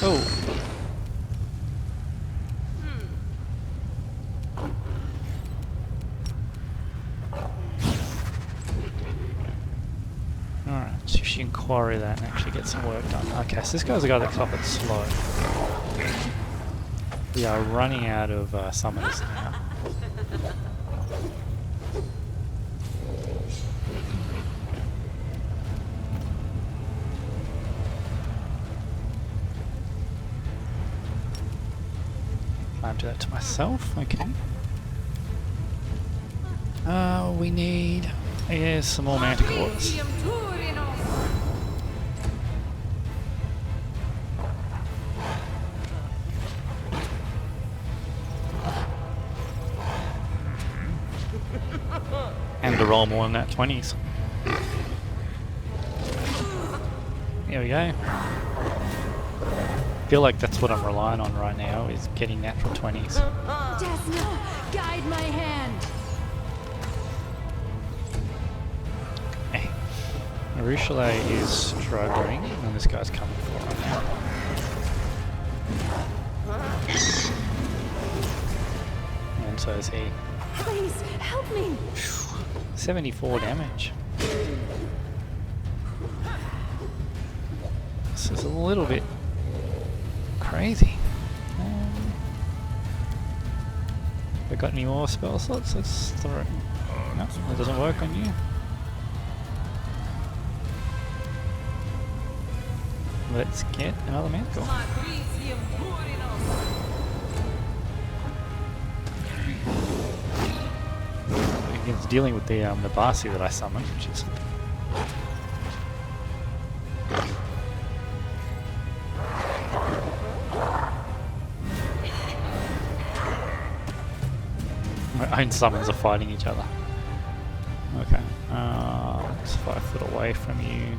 Oh! Alright, so she can quarry that and actually get some work done. Okay, so this guy's the guy that off it slow. We are running out of summoners now. I'll do that to myself, okay. We need... Here's some more manticores. And to roll more than that 20s. There we go. I feel like that's what I'm relying on right now, is getting natural 20s. Desna, guide my hand. Okay. Emerylda is struggling, and this guy's coming for her now. And so is he. Please, help me! 74 damage. This is a little bit crazy. We got any more spell slots? Let's throw it. No, that doesn't work on you. Let's get another manticore. It's dealing with the Basi that I summoned, which is my own summons are fighting each other. Okay, it's 5 foot away from you.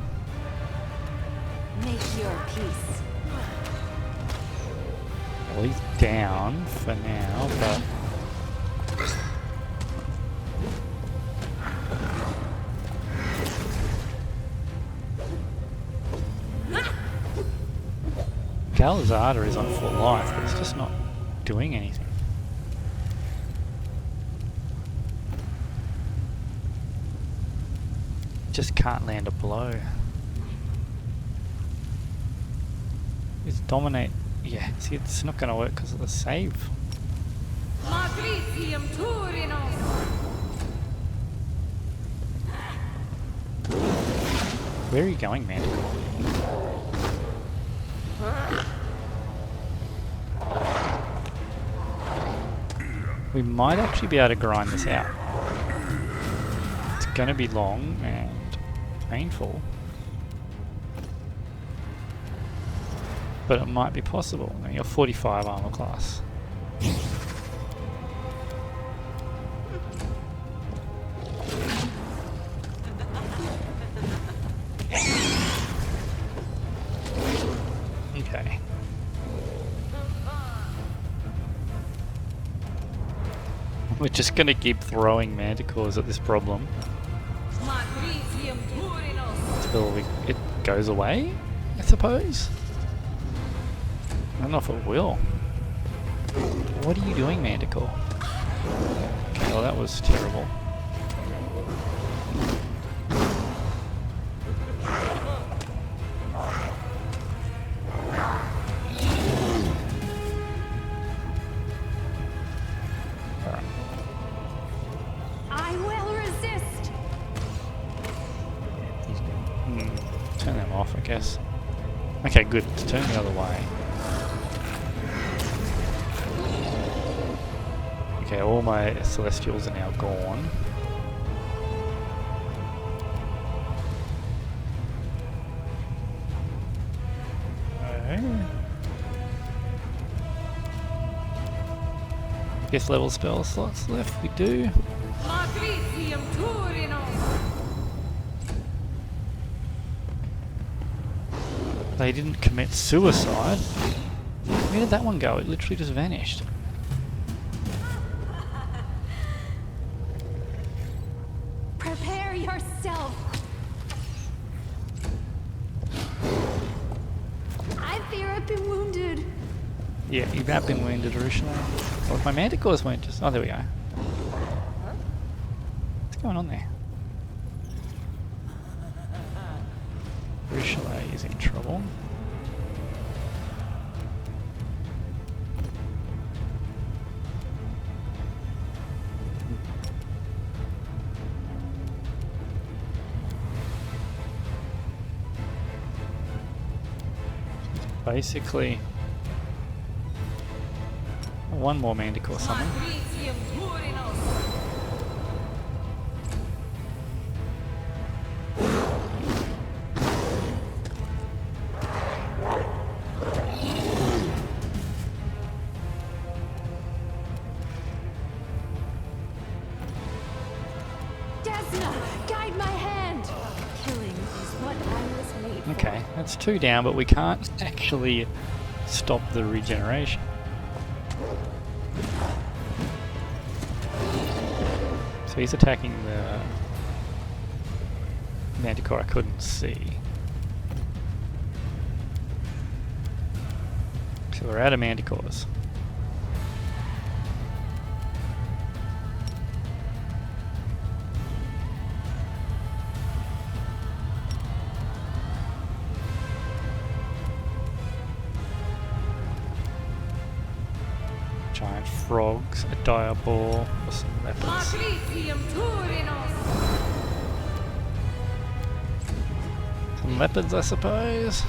Make your peace. Well, he's down for now, but Galazada is on full life, but it's just not doing anything. Just can't land a blow. It's dominate. Yeah, see, it's not going to work because of the save. Where are you going, Manticore? We might actually be able to grind this out. It's going to be long and painful, but it might be possible. I mean, you're 45 armor class. Okay. We're just gonna keep throwing manticores at this problem until it goes away, I suppose? I don't know if it will. What are you doing, Manticore? Okay, well that was terrible. I will resist. Turn them off, I guess. Okay, good. Let's turn the other way. Okay, all my celestials are now gone. Guess level spell slots left, we do. They didn't commit suicide. Where did that one go? It literally just vanished. Prepare yourself. I fear I've been wounded. Yeah, you have been wounded originally. Well, if my manticores won't just... Oh, there we go. What's going on there? Richelieu is in trouble. Basically, one more manticore summon. Guide my hand. Killing is what I was made for. Okay, that's 2 down, but we can't actually stop the regeneration. So he's attacking the manticore I couldn't see. So we're out of manticores. giant frogs, a dire boar, or some leopards. Some leopards, I suppose.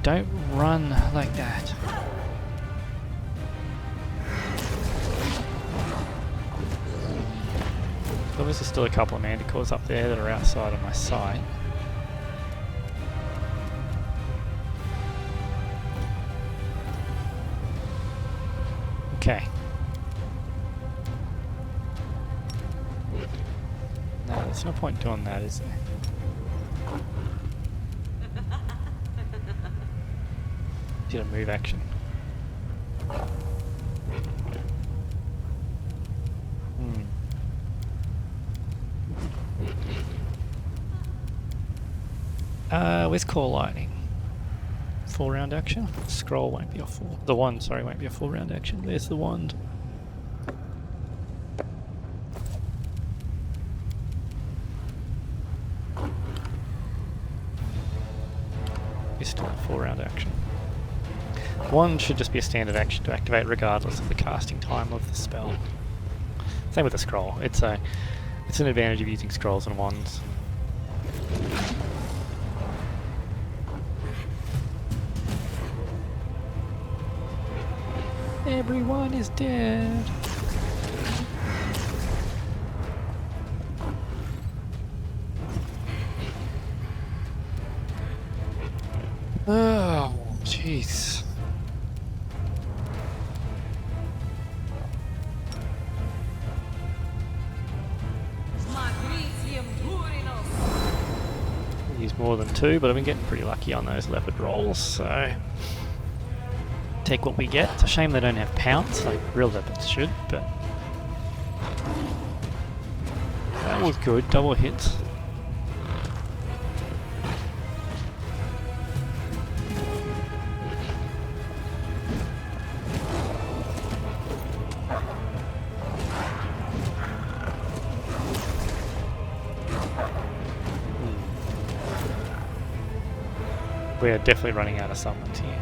Don't run like that. There's obviously still a couple of manticores up there that are outside of my sight. Okay. No, there's no point doing that, is there? Did a move action. Where's Core Lightning? Full round action? Scroll won't be a full. The wand, sorry, won't be a full round action. There's the wand. It's still a full round action. Wand should just be a standard action to activate regardless of the casting time of the spell. Same with the scroll. It's an advantage of using scrolls and wands. Everyone is dead. Oh, jeez. Use more than two, but I've been getting pretty lucky on those leopard rolls, so take what we get. It's a shame they don't have pounce like real leopards should, but that was good. Double hits. We are definitely running out of summons here.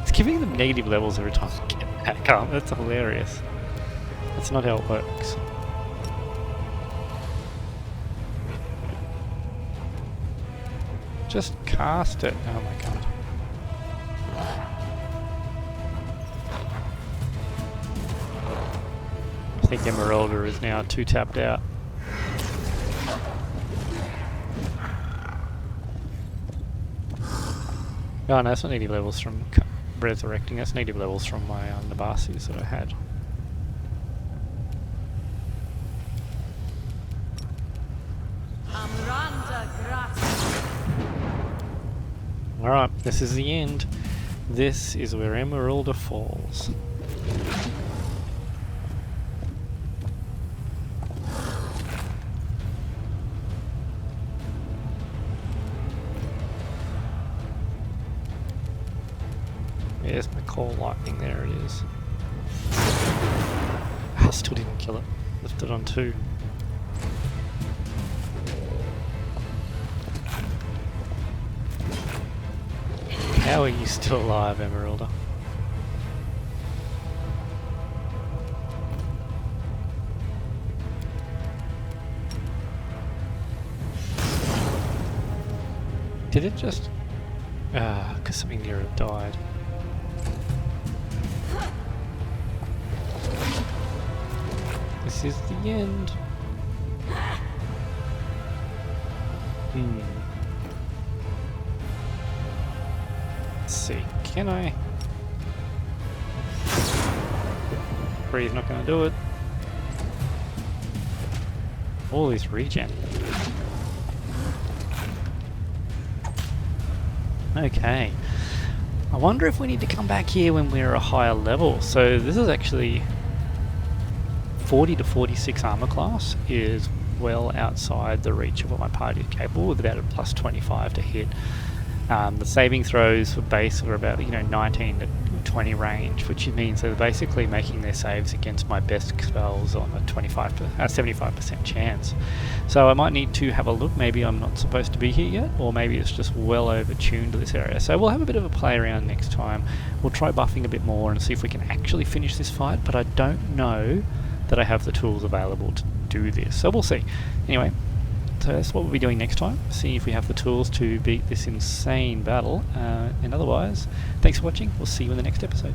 It's giving them negative levels every time I get back up. That's hilarious. That's not how it works. Just cast it. Oh my god. I think Emerylda is now 2 tapped out. Oh no, that's not native levels from resurrecting, that's native levels from my Nabasis that I had. Alright, this is the end. This is where Emerylda falls. There's my Core Lightning, there it is. I still didn't kill it. Left it on 2. How are you still alive, Emerylda? Did it just... because something near it died. This is the end. Let's see, can I? Breathe, not gonna do it. All this regen. Okay. I wonder if we need to come back here when we're a higher level. So this is actually 40 to 46 armor class is well outside the reach of what my party is capable with, about a plus 25 to hit. The saving throws for base are about 19 to 20 range, which means they're basically making their saves against my best spells on a 75% chance. So I might need to have a look. Maybe I'm not supposed to be here yet, or maybe it's just well over-tuned to this area. So we'll have a bit of a play around next time. We'll try buffing a bit more and see if we can actually finish this fight, but I don't know that I have the tools available to do this. So we'll see. Anyway, so that's what we'll be doing next time. See if we have the tools to beat this insane battle. And otherwise, thanks for watching. We'll see you in the next episode.